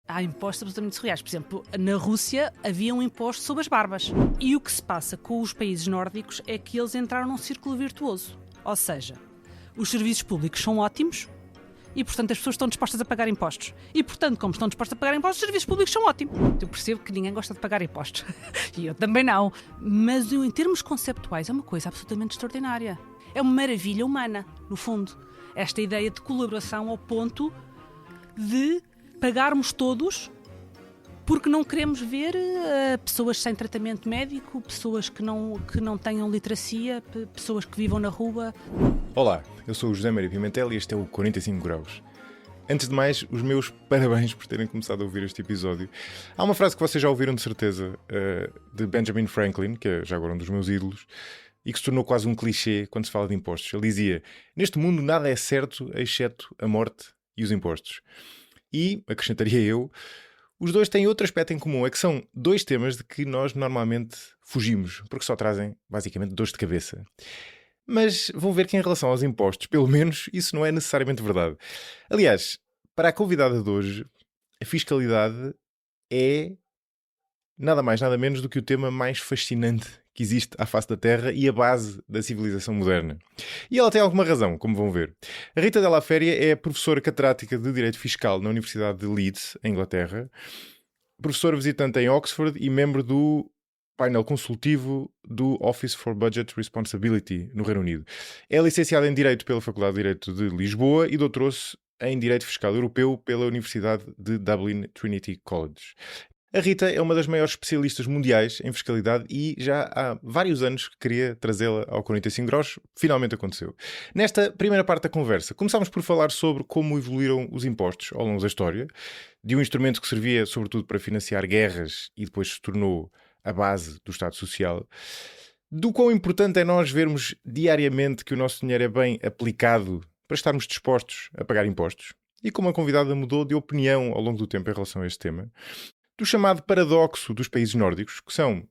há impostos absolutamente surreais. Por exemplo, na Rússia havia um imposto sobre as barbas. E o que se passa com os países nórdicos é que eles entraram num círculo virtuoso. Ou seja, os serviços públicos são ótimos e, portanto, as pessoas estão dispostas a pagar impostos. E, portanto, como estão dispostas a pagar impostos, os serviços públicos são ótimos. Eu percebo que ninguém gosta de pagar impostos. E eu também não. Mas, em termos conceptuais, é uma coisa absolutamente extraordinária. É uma maravilha humana, no fundo. Esta ideia de colaboração ao ponto de pagarmos todos porque não queremos ver pessoas sem tratamento médico, pessoas que não tenham literacia, pessoas que vivam na rua. Olá, eu sou o José Maria Pimentel e este é o 45 Graus. Antes de mais, os meus parabéns por terem começado a ouvir este episódio. Há uma frase que vocês já ouviram de certeza, de Benjamin Franklin, que é já agora um dos meus ídolos, e que se tornou quase um clichê quando se fala de impostos. Ele dizia: neste mundo nada é certo, exceto a morte e os impostos. E, acrescentaria eu, os dois têm outro aspecto em comum, é que são dois temas de que nós normalmente fugimos, porque só trazem, basicamente, dores de cabeça. Mas vão ver que em relação aos impostos, pelo menos, isso não é necessariamente verdade. Aliás, para a convidada de hoje, a fiscalidade é nada mais, nada menos do que o tema mais fascinante que existe à face da Terra e a base da civilização moderna. E ela tem alguma razão, como vão ver. A Rita Della Féria é professora catedrática de Direito Fiscal na Universidade de Leeds, em Inglaterra, professora visitante em Oxford e membro do painel consultivo do Office for Budget Responsibility, no Reino Unido. É licenciada em Direito pela Faculdade de Direito de Lisboa e doutorou-se em Direito Fiscal Europeu pela Universidade de Dublin Trinity College. A Rita é uma das maiores especialistas mundiais em fiscalidade e já há vários anos que queria trazê-la ao 45 Graus. Finalmente aconteceu. Nesta primeira parte da conversa, começámos por falar sobre como evoluíram os impostos ao longo da história, de um instrumento que servia sobretudo para financiar guerras e depois se tornou a base do Estado Social, do quão importante é nós vermos diariamente que o nosso dinheiro é bem aplicado para estarmos dispostos a pagar impostos, e como a convidada mudou de opinião ao longo do tempo em relação a este tema, do chamado paradoxo dos países nórdicos, que são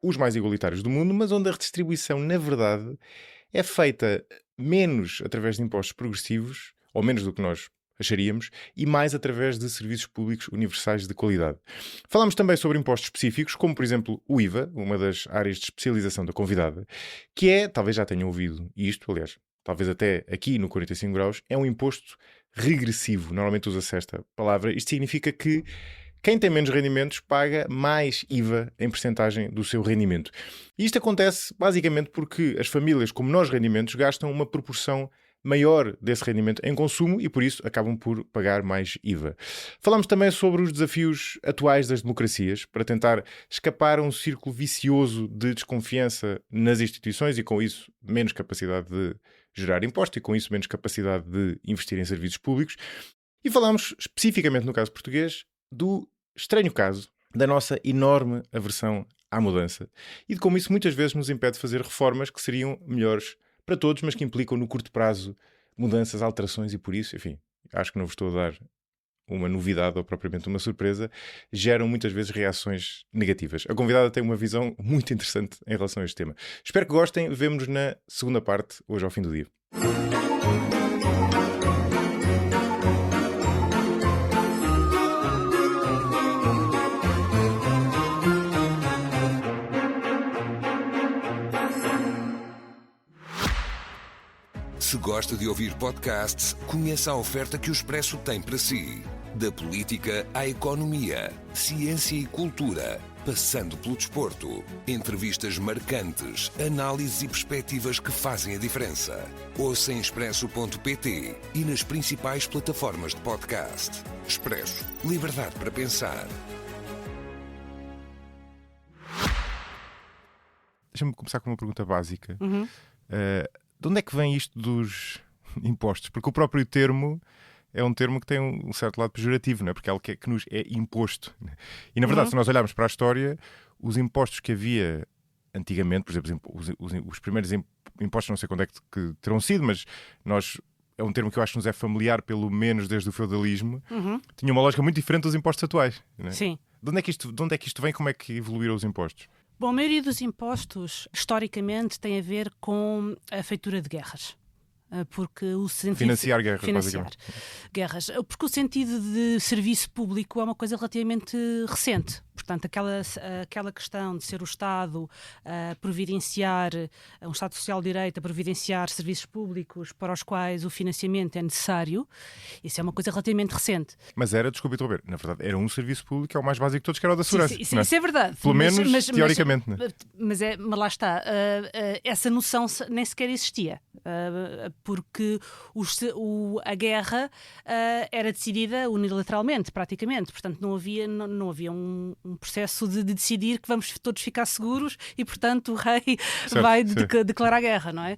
os mais igualitários do mundo, mas onde a redistribuição, na verdade, é feita menos através de impostos progressivos, ou menos do que nós acharíamos, e mais através de serviços públicos universais de qualidade. Falámos também sobre impostos específicos, como, por exemplo, o IVA, uma das áreas de especialização da convidada, que é, talvez já tenham ouvido isto, aliás, talvez até aqui no 45 Graus, é um imposto regressivo. Normalmente usa-se esta palavra. Isto significa que quem tem menos rendimentos paga mais IVA em percentagem do seu rendimento. E isto acontece basicamente porque as famílias com menores rendimentos gastam uma proporção maior desse rendimento em consumo e por isso acabam por pagar mais IVA. Falámos também sobre os desafios atuais das democracias para tentar escapar a um círculo vicioso de desconfiança nas instituições e com isso menos capacidade de gerar imposto e com isso menos capacidade de investir em serviços públicos. E falámos especificamente no caso português do estranho caso da nossa enorme aversão à mudança e de como isso muitas vezes nos impede de fazer reformas que seriam melhores para todos, mas que implicam no curto prazo mudanças, alterações e por isso, enfim, acho que não vos estou a dar uma novidade ou propriamente uma surpresa, geram muitas vezes reações negativas. A convidada tem uma visão muito interessante em relação a este tema. Espero que gostem, vemo-nos na segunda parte, hoje ao fim do dia. Se gosta de ouvir podcasts, conheça a oferta que o Expresso tem para si. Da política à economia, ciência e cultura, passando pelo desporto. Entrevistas marcantes, análises e perspectivas que fazem a diferença. Ouça em expresso.pt e nas principais plataformas de podcast. Expresso. Liberdade para pensar. Deixa-me começar com uma pergunta básica. De onde é que vem isto dos impostos? Porque o próprio termo é um termo que tem um certo lado pejorativo, não é? Porque é algo que nos é imposto. E, na verdade, se nós olharmos para a história, os impostos que havia antigamente, por exemplo, os primeiros impostos, não sei quando é que terão sido, mas é um termo que eu acho que nos é familiar, pelo menos desde o feudalismo, tinha uma lógica muito diferente dos impostos atuais. Não é? Sim. De onde é que isto vem? Como é que evoluíram os impostos? Bom, a maioria dos impostos, historicamente, tem a ver com a feitura de guerras. Porque o sentido... Financiar guerras, basicamente. Guerras. Porque o sentido de serviço público é uma coisa relativamente recente. Portanto, aquela questão de ser o Estado a providenciar, um Estado Social de Direito a providenciar serviços públicos para os quais o financiamento é necessário, isso é uma coisa relativamente recente. Mas era, desculpe interromper, na verdade, era um serviço público, é o mais básico de todos, que era o da segurança. Isso é verdade. Pelo menos, teoricamente. Mas lá está, essa noção nem sequer existia. Porque a guerra era decidida unilateralmente, praticamente. Portanto, não havia um processo de decidir que vamos todos ficar seguros e, portanto, o rei vai declarar guerra, não é?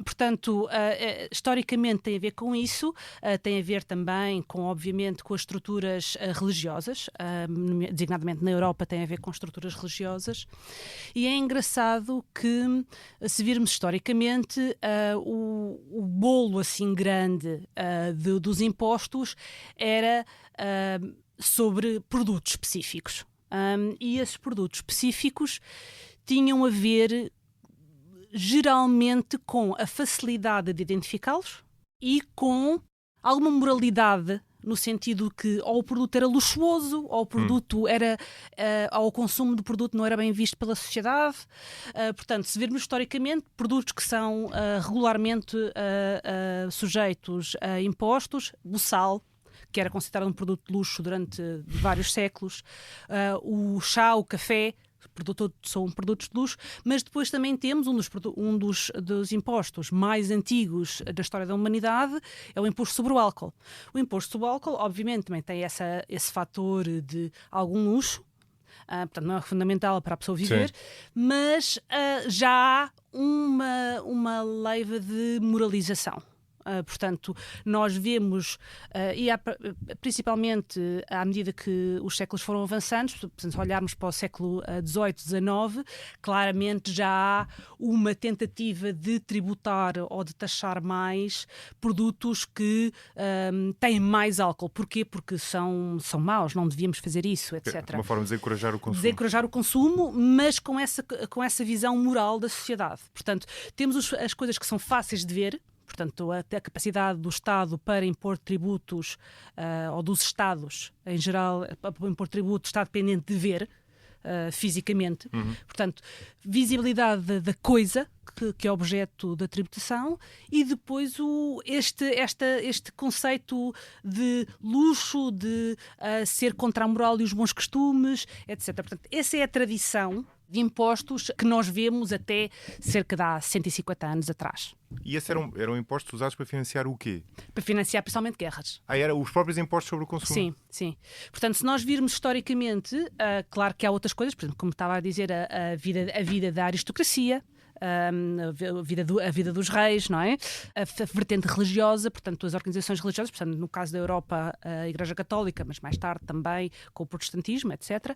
Portanto, historicamente tem a ver com isso, tem a ver também obviamente, com as estruturas religiosas, designadamente na Europa tem a ver com estruturas religiosas, e é engraçado que, se virmos historicamente, o bolo assim grande dos impostos era sobre produtos específicos. E esses produtos específicos tinham a ver geralmente com a facilidade de identificá-los e com alguma moralidade, no sentido que ou o produto era luxuoso, ou o produto era, ou o consumo do produto não era bem visto pela sociedade. Portanto, se virmos historicamente, produtos que são regularmente sujeitos a impostos, o sal, que era considerado um produto de luxo durante vários séculos, o chá, o café, são produtos de luxo, mas depois também temos um dos impostos mais antigos da história da humanidade, é o imposto sobre o álcool. O imposto sobre o álcool, obviamente, também tem esse fator de algum luxo, portanto não é fundamental para a pessoa viver, sim, mas já há uma leva de moralização. Portanto, nós vemos, principalmente à medida que os séculos foram avançando, se olharmos para o século XVIII, XIX, claramente já há uma tentativa de tributar ou de taxar mais produtos que têm mais álcool. Porquê? Porque são maus, não devíamos fazer isso, etc. É uma forma de desencorajar o consumo. Desencorajar o consumo, mas com essa visão moral da sociedade. Portanto, temos as coisas que são fáceis de ver. Portanto, a capacidade do Estado para impor tributos, ou dos Estados, em geral, para impor tributos, está dependente de ver fisicamente. Uhum. Portanto, visibilidade da coisa, que é objeto da tributação, e depois este conceito de luxo, de ser contra a moral e os bons costumes, etc. Portanto, essa é a tradição de impostos que nós vemos até cerca de há 150 anos atrás. E esses eram impostos usados para financiar o quê? Para financiar principalmente guerras. Eram os próprios impostos sobre o consumo? Sim, sim. Portanto, se nós virmos historicamente, claro que há outras coisas, por exemplo, como estava a dizer, a vida da aristocracia, a vida dos reis, não é? A vertente religiosa, portanto, as organizações religiosas, portanto, no caso da Europa, a Igreja Católica, mas mais tarde também com o protestantismo, etc.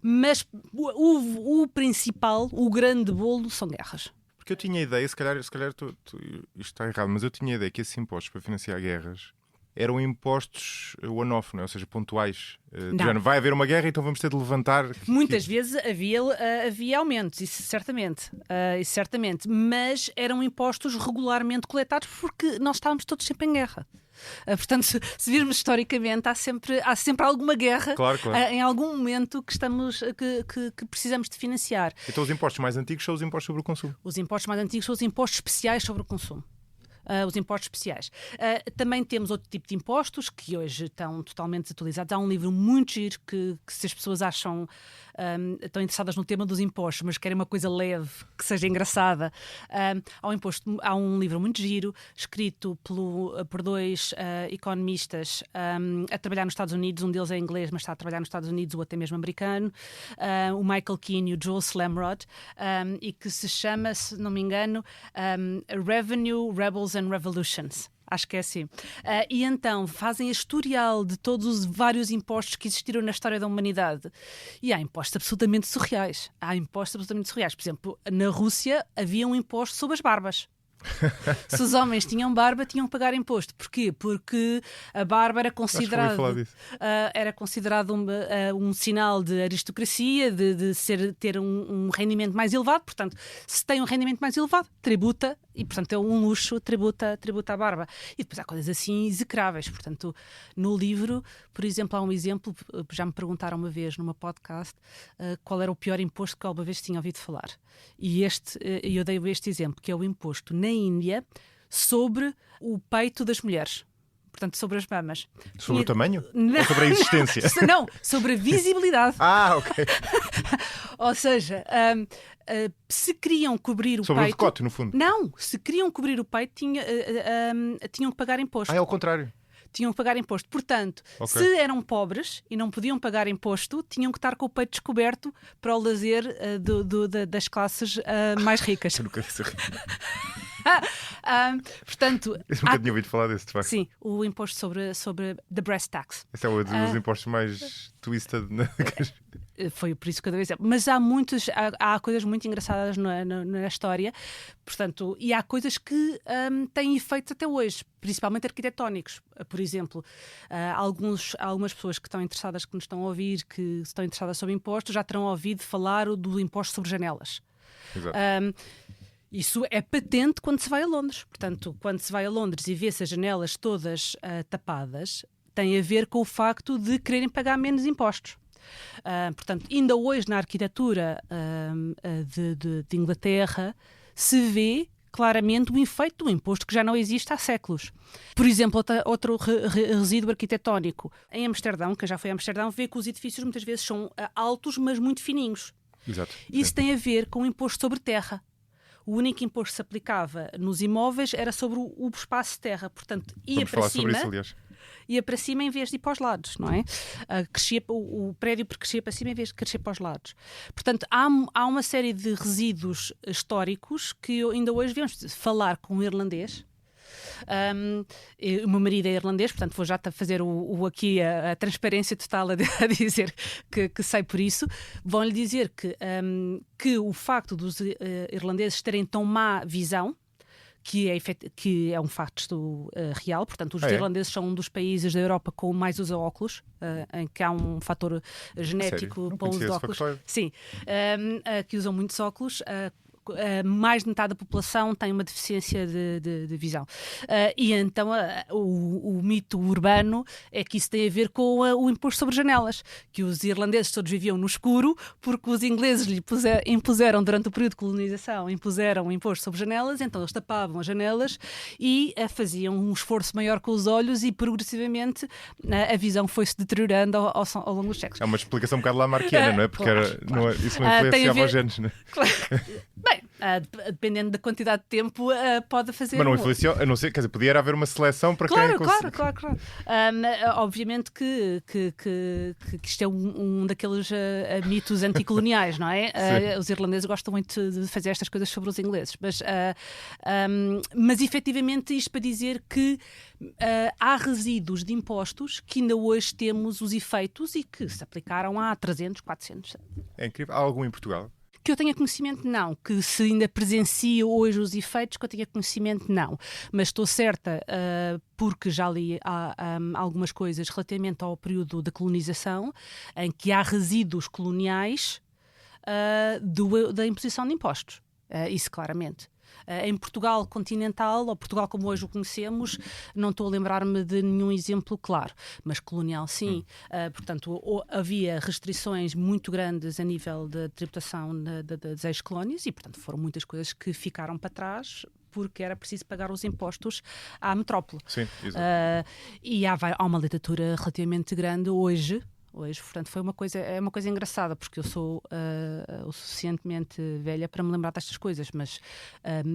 Mas o principal, o grande bolo, são guerras. Porque eu tinha a ideia, se calhar isto está errado, mas eu tinha a ideia que esses impostos para financiar guerras eram impostos one-off, não é? Ou seja, pontuais. Vai haver uma guerra, então vamos ter de levantar... Muitas vezes havia aumentos, isso certamente. Mas eram impostos regularmente coletados porque nós estávamos todos sempre em guerra. Portanto, se virmos historicamente, há sempre alguma guerra, claro. Em algum momento que precisamos de financiar. Então os impostos mais antigos são os impostos sobre o consumo? Os impostos mais antigos são os impostos especiais sobre o consumo. Os impostos especiais. Também temos outro tipo de impostos que hoje estão totalmente desatualizados. Há um livro muito giro que se as pessoas acham estão interessadas no tema dos impostos, mas querem uma coisa leve, que seja engraçada. Há um livro muito giro, escrito por dois economistas a trabalhar nos Estados Unidos. Um deles é inglês, mas está a trabalhar nos Estados Unidos, ou até mesmo americano. O Michael Keane e o Joel Slamrod, e que se chama, se não me engano, Revenue, Rebels and Revolutions. Acho que é assim. E então fazem a historial de todos os vários impostos que existiram na história da humanidade. E há impostos absolutamente surreais. Por exemplo, na Rússia havia um imposto sobre as barbas. Se os homens tinham barba, tinham que pagar imposto. Porquê? Porque a barba era considerado um sinal de aristocracia, de ter um rendimento mais elevado. Portanto, se tem um rendimento mais elevado, tributa E, portanto, é um luxo, tributa à barba. E depois há coisas assim execráveis. Portanto, no livro, por exemplo, há um exemplo, já me perguntaram uma vez numa podcast qual era o pior imposto que alguma vez tinha ouvido falar. E eu dei este exemplo, que é o imposto na Índia sobre o peito das mulheres. Portanto, sobre as mamas. Sobre o tamanho? Não. Ou sobre a existência? Não, sobre a visibilidade. Ok. Ou seja, se queriam cobrir o Sobre peito... o decote, no fundo. Não, se queriam cobrir o peito, tinham que pagar imposto. É ao contrário. Tinham que pagar imposto. Portanto, se eram pobres e não podiam pagar imposto, tinham que estar com o peito descoberto para o lazer das classes mais ricas. Eu nunca disse. Portanto, Eu nunca tinha ouvido falar desse, de facto. sim, o imposto sobre the breast tax. Esse é um dos impostos mais twisted. Foi por isso que eu dei exemplo. Mas há coisas muito engraçadas na história, portanto, e há coisas que têm efeitos até hoje, principalmente arquitetónicos. Por exemplo, algumas pessoas que nos estão a ouvir, que estão interessadas sobre impostos, já terão ouvido falar do imposto sobre janelas. Exato. Isso é patente quando se vai a Londres. Portanto, quando se vai a Londres e vê-se as janelas todas tapadas, tem a ver com o facto de quererem pagar menos impostos. Portanto, ainda hoje na arquitetura de Inglaterra se vê claramente o efeito do imposto que já não existe há séculos. Por exemplo, outro resíduo arquitetónico. Em Amsterdão, quem já foi a Amsterdão, vê que os edifícios muitas vezes são altos, mas muito fininhos. Exato. Isso tem a ver com o imposto sobre terra. O único imposto que se aplicava nos imóveis era sobre o espaço de terra. Portanto, ia para cima. Sobre isso, aliás. Ia para cima em vez de ir para os lados, não é? O prédio crescia para cima em vez de crescer para os lados. Portanto, há uma série de resíduos históricos que ainda hoje vemos. Falar com um irlandês. O meu marido é irlandês, portanto vou já fazer aqui a transparência total a dizer que sei por isso. Vão-lhe dizer que o facto dos irlandeses terem tão má visão, que é um facto real, portanto os irlandeses são um dos países da Europa com mais uso de óculos, em que há um fator genético para o uso de óculos. Sim, que usam muitos óculos. Mais de metade da população tem uma deficiência de visão. E então o mito urbano é que isso tem a ver com o imposto sobre janelas, que os irlandeses todos viviam no escuro porque os ingleses lhe impuseram durante o período de colonização, impuseram o imposto sobre janelas, então eles tapavam as janelas e faziam um esforço maior com os olhos e progressivamente a visão foi-se deteriorando ao longo dos séculos. É uma explicação um bocado lamarquiana, não é? Porque claro. Isso não influenciava os genes, não é? Claro. Bem, dependendo da quantidade de tempo, pode fazer. Mas não influenciou, a não ser, quer dizer, podia haver uma seleção para quem consegue. Claro. Obviamente que isto é um daqueles mitos anticoloniais, não é? Os irlandeses gostam muito de fazer estas coisas sobre os ingleses, mas efetivamente isto para dizer que há resíduos de impostos que ainda hoje temos os efeitos e que se aplicaram há 300, 400 anos. É incrível. Há algum em Portugal? Que eu tenha conhecimento, não. Que se ainda presencio hoje os efeitos, que eu tenha conhecimento, não. Mas estou certa, porque já li algumas coisas relativamente ao período da colonização, em que há resíduos coloniais da imposição de impostos. Isso claramente. Em Portugal continental, ou Portugal como hoje o conhecemos, não estou a lembrar-me de nenhum exemplo claro, mas colonial sim. Portanto, havia restrições muito grandes a nível de tributação das ex-colónias e, portanto, foram muitas coisas que ficaram para trás porque era preciso pagar os impostos à metrópole. Sim, exato. E há uma literatura relativamente grande hoje, portanto, é uma coisa engraçada, porque eu sou o suficientemente velha para me lembrar destas coisas, mas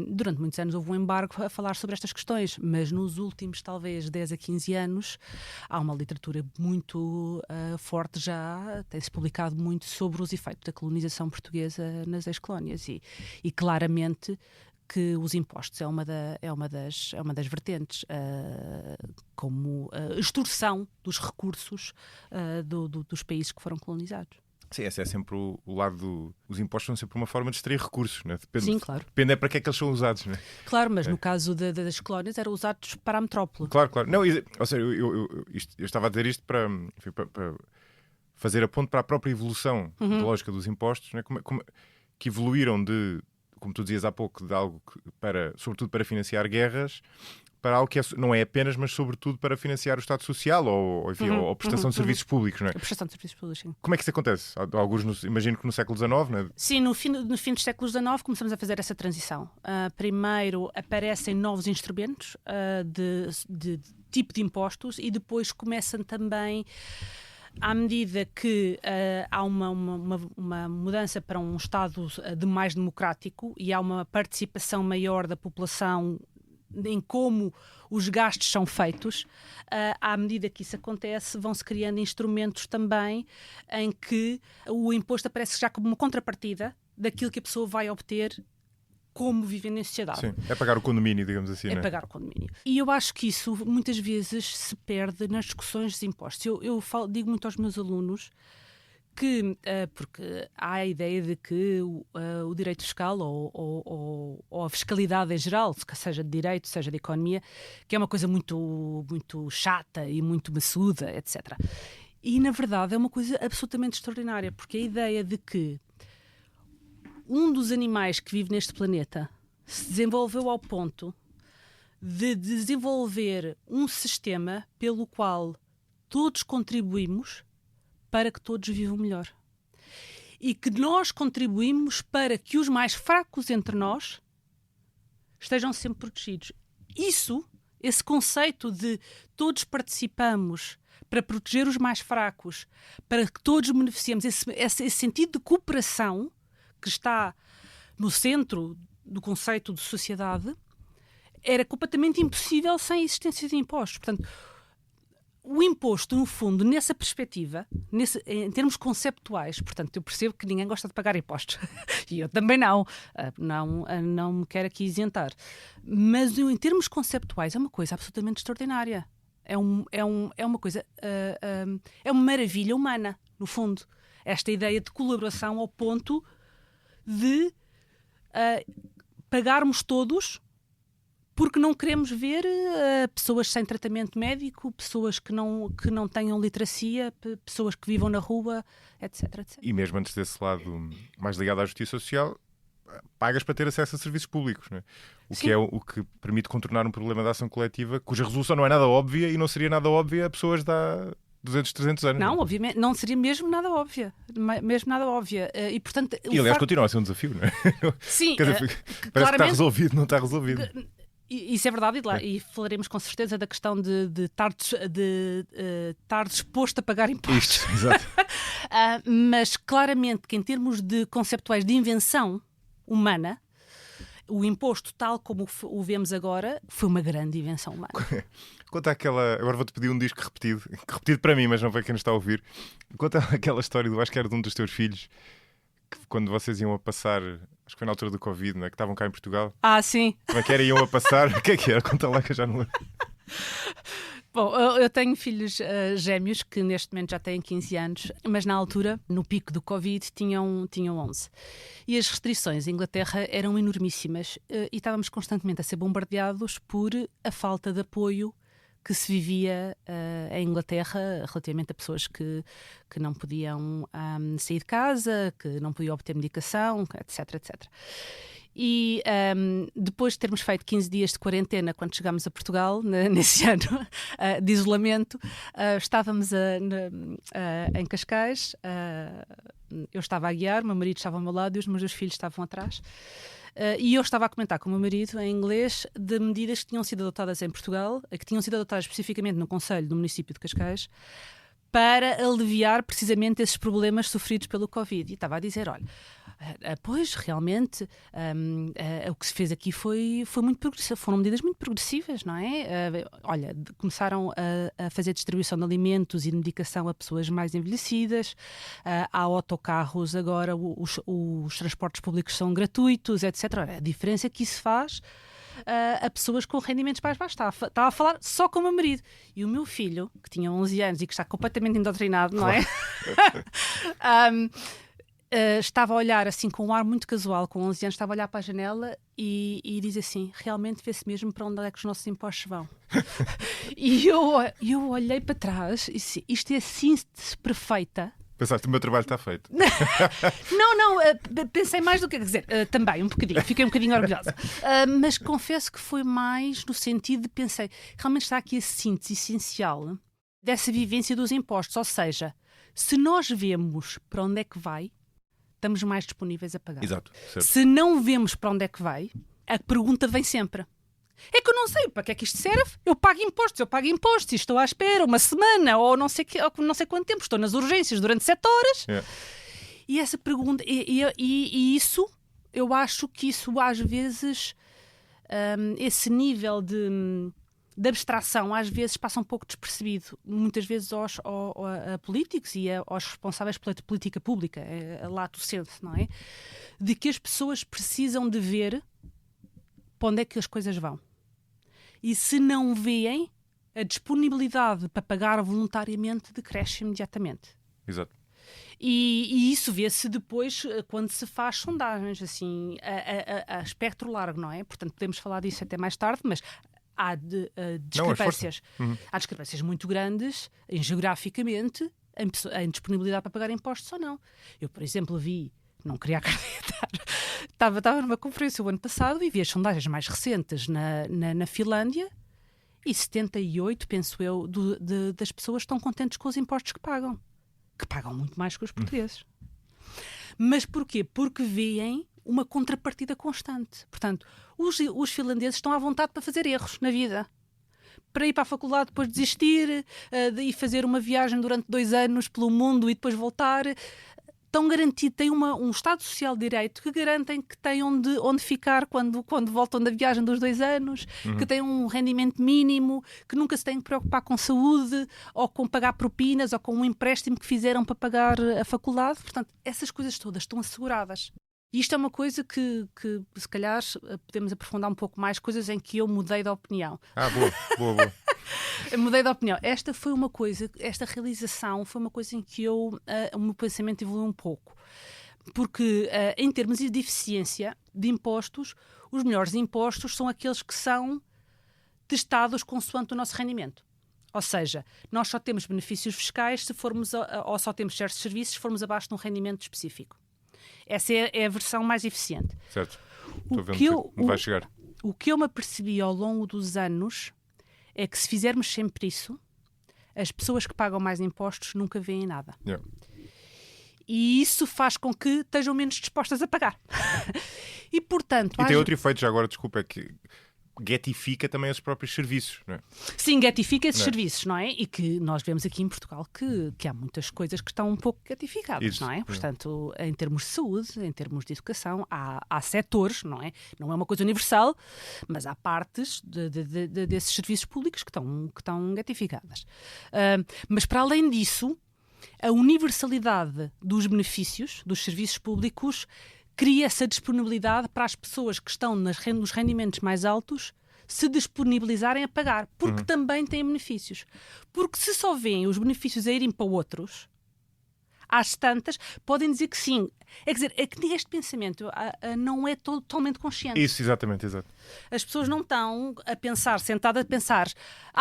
durante muitos anos houve um embargo a falar sobre estas questões, mas nos últimos, talvez, 10 a 15 anos, há uma literatura muito forte já, tem-se publicado muito sobre os efeitos da colonização portuguesa nas ex-colónias e claramente que os impostos é uma das vertentes, como a extorsão dos recursos dos países que foram colonizados. Sim, esse é sempre o lado os impostos são sempre uma forma de extrair recursos, não é? Sim, claro. Depende para que é que eles são usados, não é? Claro, mas no caso das colónias eram usados para a metrópole. Claro. Não, ou seja, eu estava a dizer isto para fazer a ponto para a própria evolução da lógica dos impostos, não é? Que evoluíram como tu dizias há pouco, de algo sobretudo para financiar guerras, para algo que não é apenas, mas sobretudo para financiar o Estado Social ou prestação de serviços públicos, não é? A prestação de serviços públicos, sim. Como é que isso acontece? Imagino que no século XIX, não é? Sim, no fim do século XIX começamos a fazer essa transição. Primeiro aparecem novos instrumentos de tipo de impostos e depois começam também, à medida que há uma mudança para um Estado mais democrático e há uma participação maior da população em como os gastos são feitos, à medida que isso acontece, vão-se criando instrumentos também em que o imposto aparece já como uma contrapartida daquilo que a pessoa vai obter como vivendo em sociedade. Sim, é pagar o condomínio, digamos assim. É pagar o condomínio. E eu acho que isso muitas vezes se perde nas discussões de impostos. Eu digo muito aos meus alunos que, porque há a ideia de que o direito fiscal ou a fiscalidade em geral, seja de direito, seja de economia, que é uma coisa muito, muito chata e muito maçuda, etc. E, na verdade, é uma coisa absolutamente extraordinária, porque a ideia de que um dos animais que vive neste planeta se desenvolveu ao ponto de desenvolver um sistema pelo qual todos contribuímos para que todos vivam melhor. E que nós contribuímos para que os mais fracos entre nós estejam sempre protegidos. Esse conceito de todos participamos para proteger os mais fracos, para que todos beneficiemos, esse sentido de cooperação que está no centro do conceito de sociedade, era completamente impossível sem a existência de impostos. Portanto, o imposto, no fundo, nessa perspectiva, em termos conceptuais, portanto, eu percebo que ninguém gosta de pagar impostos. E eu também não. Não me quero aqui isentar. Mas, em termos conceptuais, é uma coisa absolutamente extraordinária. É uma coisa... é uma maravilha humana, no fundo. Esta ideia de colaboração ao ponto de pagarmos todos porque não queremos ver pessoas sem tratamento médico, pessoas que não tenham literacia, pessoas que vivam na rua, etc, etc. E mesmo antes desse lado mais ligado à justiça social, pagas para ter acesso a serviços públicos, não é? O que permite contornar um problema da ação coletiva cuja resolução não é nada óbvia e não seria nada óbvia a pessoas de há 200, 300 anos. Não, obviamente, não seria mesmo nada óbvia. Mesmo nada óbvia. E, portanto, aliás, continua a ser um desafio, não é? Sim, parece que está resolvido, não está resolvido. Isso é verdade, e falaremos com certeza da questão de estar disposto a pagar impostos. Isto, exato. Mas claramente que em termos de conceptuais de invenção humana, o imposto, tal como o vemos agora, foi uma grande invenção humana. Conta aquela... Agora vou-te pedir um disco repetido para mim, mas não para quem nos está a ouvir. Conta aquela história acho que era de um dos teus filhos, que quando vocês iam a passar, acho que foi na altura do Covid, não é? Que estavam cá em Portugal. Ah, sim. Como é que era? Iam a passar? O que é que era? Conta lá que eu já não lembro. Bom, eu tenho filhos gêmeos que neste momento já têm 15 anos, mas na altura, no pico do Covid, tinham 11. E as restrições em Inglaterra eram enormíssimas e estávamos constantemente a ser bombardeados por a falta de apoio que se vivia em Inglaterra relativamente a pessoas que não podiam sair de casa, que não podiam obter medicação, etc, etc. E depois de termos feito 15 dias de quarentena quando chegámos a Portugal, nesse ano de isolamento, estávamos em Cascais, eu estava a guiar, o meu marido estava ao meu lado e os meus dois filhos estavam atrás. E eu estava a comentar com o meu marido em inglês de medidas que tinham sido adotadas em Portugal, que tinham sido adotadas especificamente no Conselho do município de Cascais, para aliviar precisamente esses problemas sofridos pelo Covid. E estava a dizer, olha, pois realmente o que se fez aqui foi muito progressivo, foram medidas muito progressivas, não é? Olha, começaram a fazer distribuição de alimentos e de medicação a pessoas mais envelhecidas, há autocarros agora, os transportes públicos são gratuitos, etc. A diferença que isso faz a pessoas com rendimentos mais baixos. Estava a falar só com o meu marido. E o meu filho, que tinha 11 anos e que está completamente indoctrinado, não é? Estava a olhar assim com um ar muito casual, com 11 anos, estava a olhar para a janela e diz assim, realmente vê-se mesmo para onde é que os nossos impostos vão. E eu olhei para trás e disse, isto é a síntese perfeita Pensaste, o meu trabalho está feito. Não, pensei mais do que... Quer dizer, também um bocadinho, fiquei um bocadinho orgulhosa. Mas confesso que foi mais no sentido de pensei, realmente está aqui a síntese essencial dessa vivência dos impostos. Ou seja, se nós vemos para onde é que vai, estamos mais disponíveis a pagar. Exato, certo. Se não vemos para onde é que vai, a pergunta vem sempre. É que eu não sei para que é que isto serve. Eu pago impostos e estou à espera uma semana ou não sei quanto tempo. Estou nas urgências durante 7 horas. Yeah. E essa pergunta, e isso, eu acho que isso às vezes, esse nível de abstração às vezes passa um pouco despercebido. Muitas vezes a políticos e aos responsáveis pela política pública, lato senso, não é? De que as pessoas precisam de ver para onde é que as coisas vão. E se não veem, a disponibilidade para pagar voluntariamente decresce imediatamente. Exato. E isso vê-se depois quando se faz sondagens, assim, a espectro largo, não é? Portanto, podemos falar disso até mais tarde, mas há discrepâncias. Há discrepâncias muito grandes, geograficamente, em disponibilidade para pagar impostos ou não. Eu, por exemplo, não queria acreditar, estava numa conferência o ano passado e vi as sondagens mais recentes na Finlândia e 78%, penso eu, das pessoas estão contentes com os impostos que pagam muito mais que os portugueses. Mas porquê? Porque veem uma contrapartida constante. Portanto, os finlandeses estão à vontade para fazer erros na vida. Para ir para a faculdade, depois desistir, e fazer uma viagem durante 2 anos pelo mundo e depois voltar. Estão garantidos, têm um Estado Social de Direito que garantem que têm onde ficar quando voltam da viagem dos 2 anos, que têm um rendimento mínimo, que nunca se têm que preocupar com saúde, ou com pagar propinas, ou com um empréstimo que fizeram para pagar a faculdade. Portanto, essas coisas todas estão asseguradas. E isto é uma coisa que se calhar podemos aprofundar um pouco mais, coisas em que eu mudei de opinião. Boa. Eu mudei de opinião. Esta realização foi uma coisa em que o meu pensamento evoluiu um pouco. Porque, em termos de eficiência de impostos, os melhores impostos são aqueles que são testados consoante o nosso rendimento. Ou seja, nós só temos benefícios fiscais ou só temos certos serviços se formos abaixo de um rendimento específico. Essa é a versão mais eficiente. Certo. Estou vendo que vai chegar. O que eu me apercebi ao longo dos anos é que se fizermos sempre isso, as pessoas que pagam mais impostos nunca veem nada. Yeah. E isso faz com que estejam menos dispostas a pagar. E, portanto... E tem outro efeito, já agora, desculpa, é que getifica também os próprios serviços, não é? Sim, getifica esses serviços, não é? E que nós vemos aqui em Portugal que há muitas coisas que estão um pouco getificadas, não é? Portanto, em termos de saúde, em termos de educação, há setores, não é? Não é uma coisa universal, mas há partes desses serviços públicos que estão getificadas. Mas, para além disso, a universalidade dos benefícios dos serviços públicos cria essa disponibilidade para as pessoas que estão nos rendimentos mais altos se disponibilizarem a pagar, porque também têm benefícios. Porque se só veem os benefícios a irem para outros, às tantas, podem dizer que sim. É dizer, é que este pensamento não é totalmente consciente. Isso, exatamente, exato. As pessoas não estão a pensar, sentadas a pensar,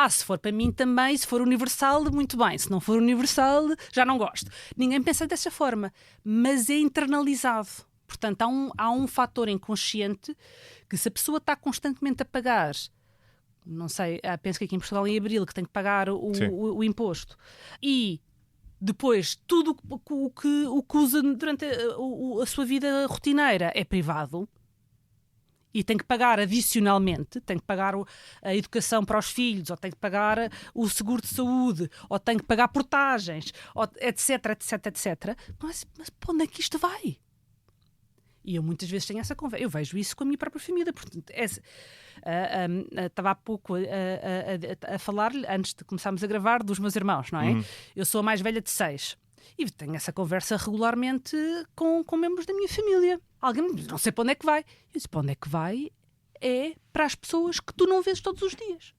se for para mim também, se for universal, muito bem. Se não for universal, já não gosto. Ninguém pensa dessa forma, mas é internalizado. Portanto, há um fator inconsciente que se a pessoa está constantemente a pagar, não sei, penso que aqui em Portugal em abril que tem que pagar o imposto, e depois tudo o que usa durante a sua vida rotineira é privado e tem que pagar adicionalmente, tem que pagar a educação para os filhos, ou tem que pagar o seguro de saúde, ou tem que pagar portagens, etc. Mas para onde é que isto vai? E eu muitas vezes tenho essa conversa. Eu vejo isso com a minha própria família. Portanto, estava há pouco a falar-lhe, antes de começarmos a gravar, dos meus irmãos, não é? Eu sou a mais velha de 6. E tenho essa conversa regularmente com membros da minha família. Alguém me diz, não sei para onde é que vai. Eu disse, para onde é que vai? É para as pessoas que tu não vês todos os dias.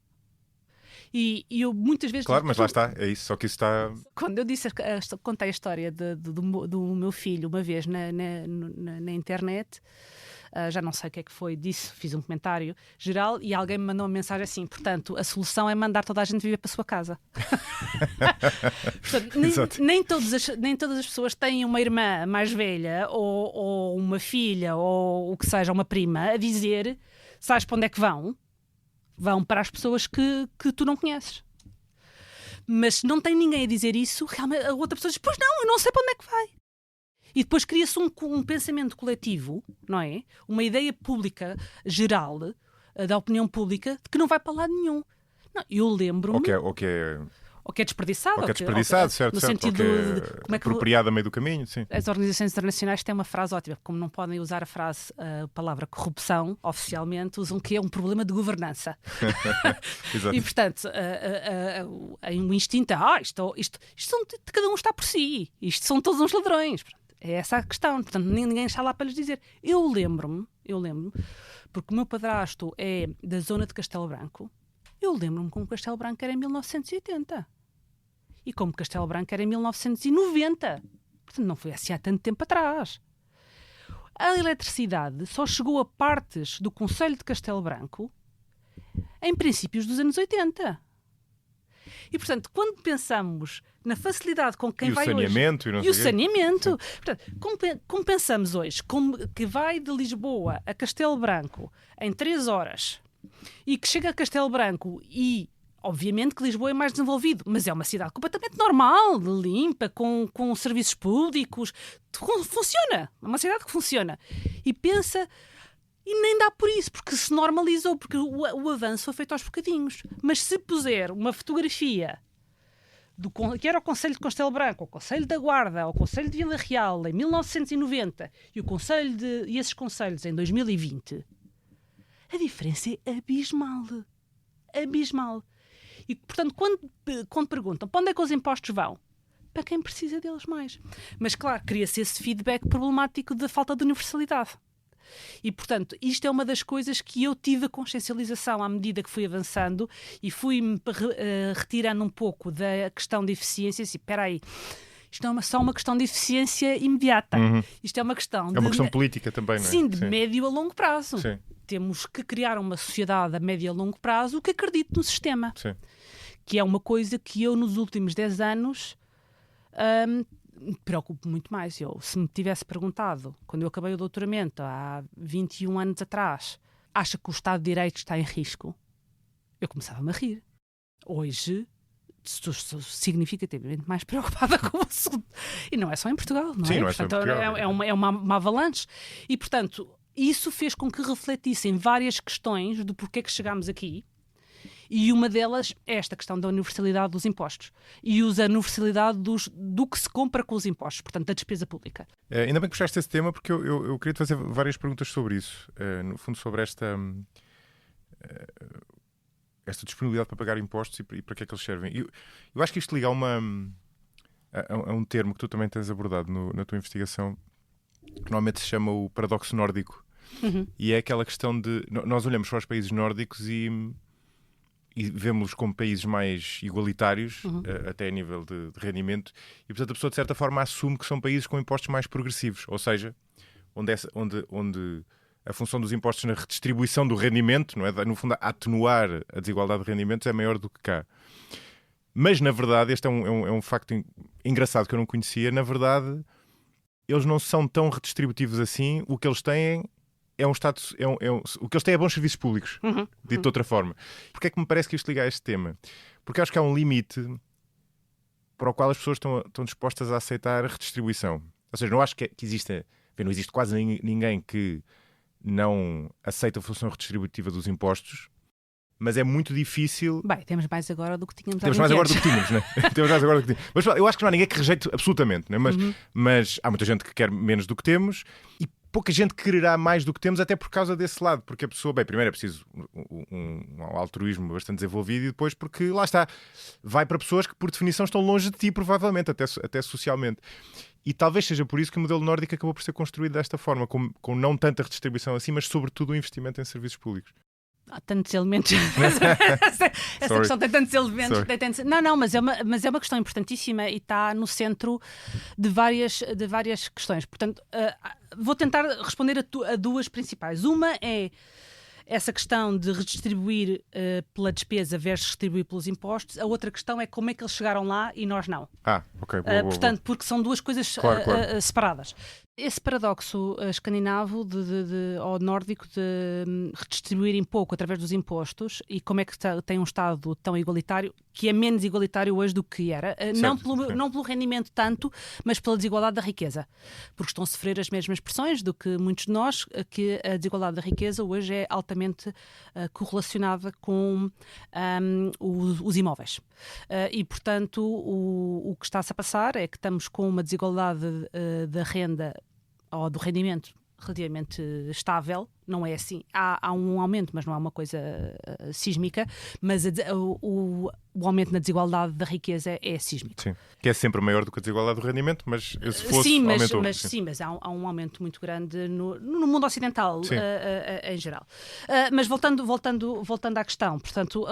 E eu muitas vezes... Claro, mas lá está, é isso, só que isso está... Quando eu contei a história do meu filho uma vez na internet, já não sei o que é que foi, fiz um comentário geral e alguém me mandou uma mensagem assim, portanto, a solução é mandar toda a gente viver para a sua casa. Portanto, nem todas as pessoas têm uma irmã mais velha ou uma filha ou o que seja, uma prima, a dizer, sabes para onde é que vão? Vão para as pessoas que tu não conheces. Mas não tem ninguém a dizer isso, realmente a outra pessoa diz, pois não, eu não sei para onde é que vai. E depois cria-se um pensamento coletivo, não é? Uma ideia pública geral, da opinião pública, de que não vai para lado nenhum. Não, eu lembro-me... Ou que é desperdiçado. Ou que é desperdiçado, certo. No sentido de como é que apropriado a meio do caminho, sim. As organizações internacionais têm uma frase ótima, como não podem usar a palavra corrupção oficialmente, usam que é um problema de governança. Exato. E, portanto, o instinto é, isto cada um está por si, isto são todos uns ladrões. É essa a questão, portanto, ninguém está lá para lhes dizer. Eu lembro-me, porque o meu padrasto é da zona de Castelo Branco. Eu lembro-me como Castelo Branco era em 1980 e como Castelo Branco era em 1990. Portanto, não foi assim há tanto tempo atrás. A eletricidade só chegou a partes do concelho de Castelo Branco em princípios dos anos 80. E, portanto, quando pensamos na facilidade com quem vai hoje... E o saneamento. Portanto, como pensamos hoje, que vai de Lisboa a Castelo Branco em 3 horas... e que chega a Castelo Branco e, obviamente, que Lisboa é mais desenvolvido, mas é uma cidade completamente normal, limpa, com serviços públicos, funciona, é uma cidade que funciona. E pensa, e nem dá por isso, porque se normalizou, porque o avanço foi feito aos bocadinhos. Mas se puser uma fotografia que era o Concelho de Castelo Branco, o Concelho da Guarda, o Concelho de Vila Real em 1990 e esses concelhos em 2020... a diferença é abismal. Abismal. E, portanto, quando perguntam para onde é que os impostos vão? Para quem precisa deles mais. Mas, claro, cria-se esse feedback problemático da falta de universalidade. E, portanto, isto é uma das coisas que eu tive a consciencialização à medida que fui avançando e fui-me retirando um pouco da questão de eficiência. Assim, espera aí, isto não é só uma questão de eficiência imediata. Isto é uma questão é uma questão política também, não é? Sim, de médio a longo prazo. Sim. Temos que criar uma sociedade a médio e a longo prazo que acredite no sistema. Sim. Que é uma coisa que eu, nos últimos 10 anos, me preocupo muito mais. Se me tivesse perguntado, quando eu acabei o doutoramento, há 21 anos atrás, acha que o Estado de Direito está em risco? Eu começava-me a rir. Hoje, estou significativamente mais preocupada com o assunto. E não é só em Portugal, não é? Sim, não é portanto, só em Portugal. É uma avalanche. E, portanto, isso fez com que refletissem várias questões do porquê que chegámos aqui. E uma delas é esta questão da universalidade dos impostos e a universalidade do que se compra com os impostos, portanto, da despesa pública. Ainda bem que puxaste esse tema, porque eu queria te fazer várias perguntas sobre isso. No fundo, sobre esta disponibilidade para pagar impostos e para que é que eles servem. Eu acho que isto liga a um termo que tu também tens abordado na tua investigação, que normalmente se chama o paradoxo nórdico. E é aquela questão de... Nós olhamos para os países nórdicos e vemos-los como países mais igualitários, até a nível de rendimento, e portanto a pessoa de certa forma assume que são países com impostos mais progressivos, ou seja, onde a função dos impostos na redistribuição do rendimento, não é? No fundo, a atenuar a desigualdade de rendimentos é maior do que cá. Mas na verdade, este é um facto engraçado que eu não conhecia, na verdade eles não são tão redistributivos assim. O que eles têm é um status, o que eles têm é bons serviços públicos, dito de outra forma. Porquê é que me parece que isto liga a este tema? Porque acho que há um limite para o qual as pessoas estão dispostas a aceitar redistribuição. Ou seja, não acho que exista, não existe quase ninguém que não aceita a função redistributiva dos impostos, mas é muito difícil... Bem, temos mais agora do que tínhamos há 20 Temos mais agora anos. do que tínhamos, não é? Temos mais agora do que tínhamos. Mas eu acho que não há ninguém que rejeite absolutamente, não é? Mas há muita gente que quer menos do que temos e pouca gente quererá mais do que temos, até por causa desse lado, porque a pessoa, primeiro é preciso um altruísmo bastante desenvolvido e depois porque, lá está, vai para pessoas que por definição estão longe de ti, provavelmente, até socialmente. E talvez seja por isso que o modelo nórdico acabou por ser construído desta forma, com não tanta redistribuição assim, mas sobretudo o investimento em serviços públicos. Há tantos elementos. Essa questão tem tantos elementos. Não, mas é uma questão importantíssima e está no centro de várias questões. Portanto, vou tentar responder a duas principais. Uma é essa questão de redistribuir pela despesa versus distribuir pelos impostos. A outra questão é como é que eles chegaram lá e nós não. Ok. Portanto, porque são duas coisas separadas. Esse paradoxo escandinavo ou nórdico de redistribuírem pouco através dos impostos e como é que tem um Estado tão igualitário, que é menos igualitário hoje do que era, não pelo rendimento tanto, mas pela desigualdade da riqueza. Porque estão a sofrer as mesmas pressões do que muitos de nós, que a desigualdade da riqueza hoje é altamente correlacionada com os imóveis. E, portanto, o que está-se a passar é que estamos com uma desigualdade da renda ou do rendimento relativamente estável, não é assim. Há um aumento, mas não há uma coisa sísmica, mas o aumento na desigualdade da riqueza é sísmico. Sim, que é sempre maior do que a desigualdade do rendimento, mas se fosse aumentou. Mas há um aumento muito grande no mundo ocidental em geral. Mas voltando à questão, portanto,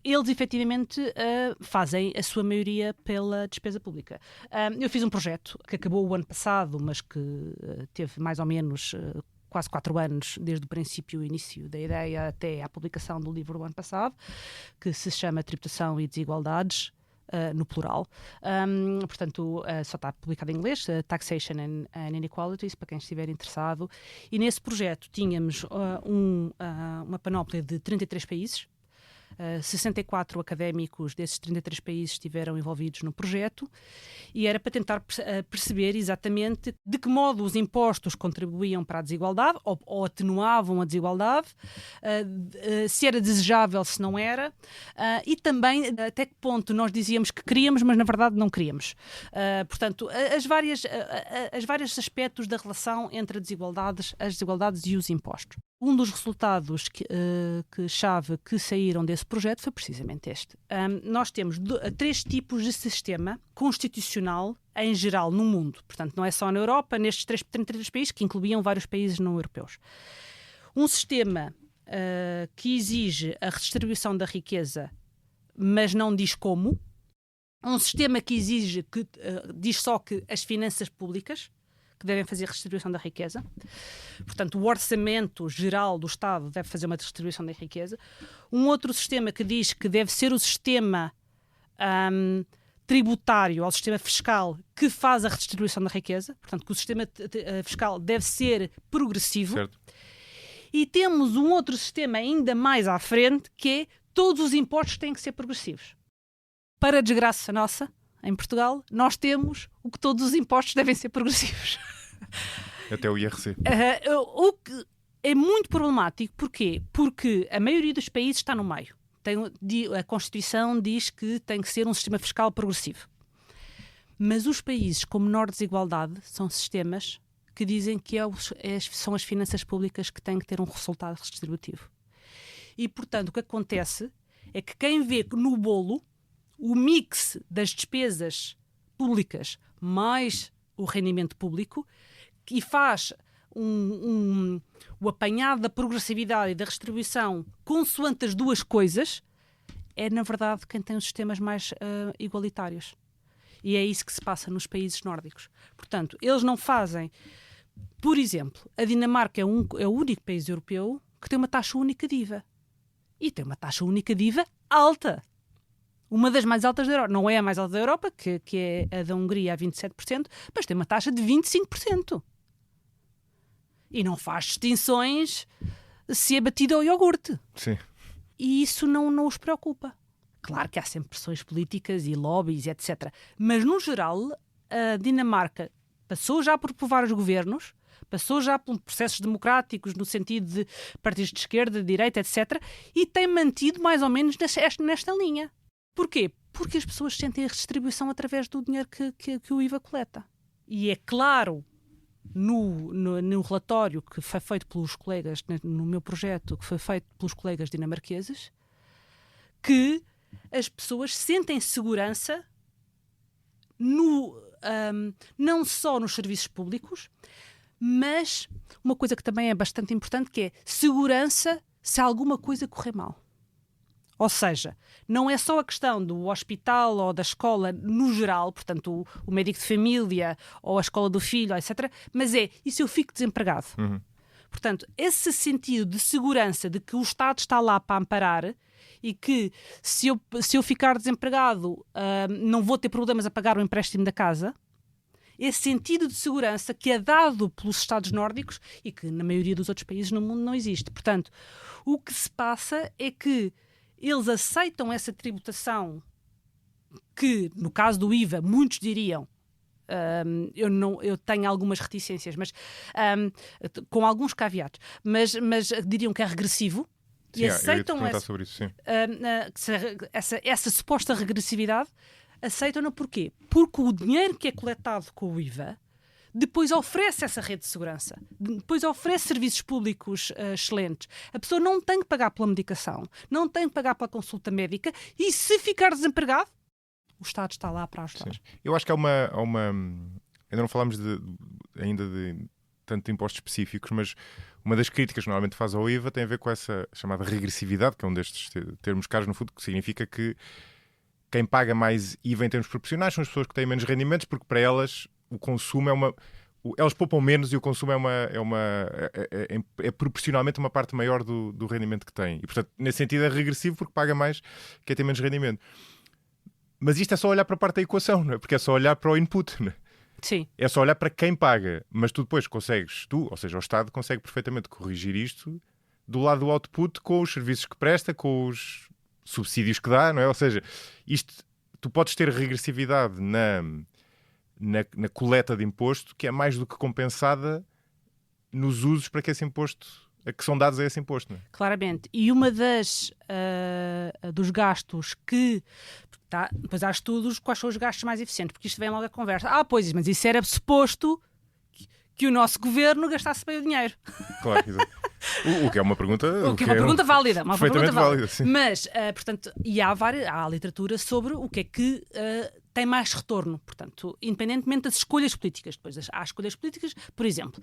eles efetivamente fazem a sua maioria pela despesa pública. Eu fiz um projeto que acabou o ano passado, mas que teve mais ou menos quase 4 anos, desde o início da ideia até à publicação do livro do ano passado, que se chama Tributação e Desigualdades, no plural. Portanto, só está publicado em inglês, Taxation and Inequalities, para quem estiver interessado. E nesse projeto tínhamos uma panóplia de 33 países. 64 académicos desses 33 países estiveram envolvidos no projeto e era para tentar perceber exatamente de que modo os impostos contribuíam para a desigualdade ou atenuavam a desigualdade, se era desejável, se não era, e também até que ponto nós dizíamos que queríamos, mas na verdade não queríamos. Portanto, as vários aspectos da relação entre as desigualdades e os impostos. Um dos resultados chave que saíram desse projeto foi precisamente este. Nós temos 3 tipos de sistema constitucional em geral no mundo. Portanto, não é só na Europa, nestes 33 países, que incluíam vários países não europeus. Um sistema que exige a redistribuição da riqueza, mas não diz como. Um sistema que diz só que as finanças públicas que devem fazer a redistribuição da riqueza. Portanto, o orçamento geral do Estado deve fazer uma redistribuição da riqueza. Um outro sistema que diz que deve ser o sistema tributário, ou o sistema fiscal, que faz a redistribuição da riqueza. Portanto, que o sistema fiscal deve ser progressivo. Certo. E temos um outro sistema ainda mais à frente, que é todos os impostos têm que ser progressivos. Para a desgraça nossa, em Portugal, nós temos o que todos os impostos devem ser progressivos. Até o IRC. O que é muito problemático. Porquê? Porque a maioria dos países está no meio. A Constituição diz que tem que ser um sistema fiscal progressivo. Mas os países com menor desigualdade são sistemas que dizem que são as finanças públicas que têm que ter um resultado redistributivo. E, portanto, o que acontece é que quem vê no bolo o mix das despesas públicas mais o rendimento público e faz o apanhado da progressividade e da redistribuição consoante as duas coisas, é, na verdade, quem tem os sistemas mais igualitários. E é isso que se passa nos países nórdicos. Portanto, eles não fazem... Por exemplo, a Dinamarca é o único país europeu que tem uma taxa única de IVA. E tem uma taxa única de IVA alta. Uma das mais altas da Europa. Não é a mais alta da Europa, que é a da Hungria a 27%, mas tem uma taxa de 25%. E não faz distinções se é batido ao iogurte. Sim. E isso não os preocupa. Claro que há sempre pressões políticas e lobbies, etc. Mas, no geral, a Dinamarca passou já por vários governos, passou já por processos democráticos no sentido de partidos de esquerda, de direita, etc. E tem mantido mais ou menos nesta linha. Porquê? Porque as pessoas sentem a redistribuição através do dinheiro que o IVA coleta. E é claro, no relatório que foi feito pelos colegas, no meu projeto, que foi feito pelos colegas dinamarqueses, que as pessoas sentem segurança não só nos serviços públicos, mas uma coisa que também é bastante importante, que é segurança se alguma coisa correr mal. Ou seja, não é só a questão do hospital ou da escola no geral, portanto o médico de família ou a escola do filho, etc. Mas e se eu fico desempregado? Portanto, esse sentido de segurança de que o Estado está lá para amparar e que se eu ficar desempregado não vou ter problemas a pagar o empréstimo da casa, esse sentido de segurança que é dado pelos Estados nórdicos e que na maioria dos outros países no mundo não existe. Portanto, o que se passa é que eles aceitam essa tributação que, no caso do IVA, muitos diriam, eu tenho algumas reticências, mas com alguns caveatos, mas diriam que é regressivo. Sim, e aceitam sobre isso, sim. essa suposta regressividade, aceitam-na porquê? Porque o dinheiro que é coletado com o IVA depois oferece essa rede de segurança, depois oferece serviços públicos excelentes. A pessoa não tem que pagar pela medicação, não tem que pagar pela consulta médica e se ficar desempregado, o Estado está lá para ajudar. Sim. Eu acho que há uma... Ainda não falámos ainda de tanto de impostos específicos, mas uma das críticas que normalmente faz ao IVA tem a ver com essa chamada regressividade, que é um destes termos caros no fundo, que significa que quem paga mais IVA em termos proporcionais são as pessoas que têm menos rendimentos, porque para elas o consumo elas poupam menos e o consumo é proporcionalmente uma parte maior do rendimento que têm. E, portanto, nesse sentido é regressivo porque paga mais quem tem menos rendimento. Mas isto é só olhar para a parte da equação, não é? Porque é só olhar para o input, não é? Sim. É só olhar para quem paga. Mas tu depois ou seja, o Estado consegue perfeitamente corrigir isto do lado do output com os serviços que presta, com os subsídios que dá, não é? Ou seja, tu podes ter regressividade na coleta de imposto que é mais do que compensada nos usos para que esse imposto, que são dados a esse imposto, não é? Claramente. E uma dos gastos que... Depois há estudos quais são os gastos mais eficientes, porque isto vem logo a conversa. Pois, mas isso era suposto que o nosso governo gastasse bem o dinheiro. Claro, exato. O que é uma pergunta... O que é uma pergunta válida. Uma pergunta válida. Sim. Mas, portanto, e há literatura sobre o que é que tem mais retorno. Portanto, independentemente das escolhas políticas. Depois há escolhas políticas, por exemplo,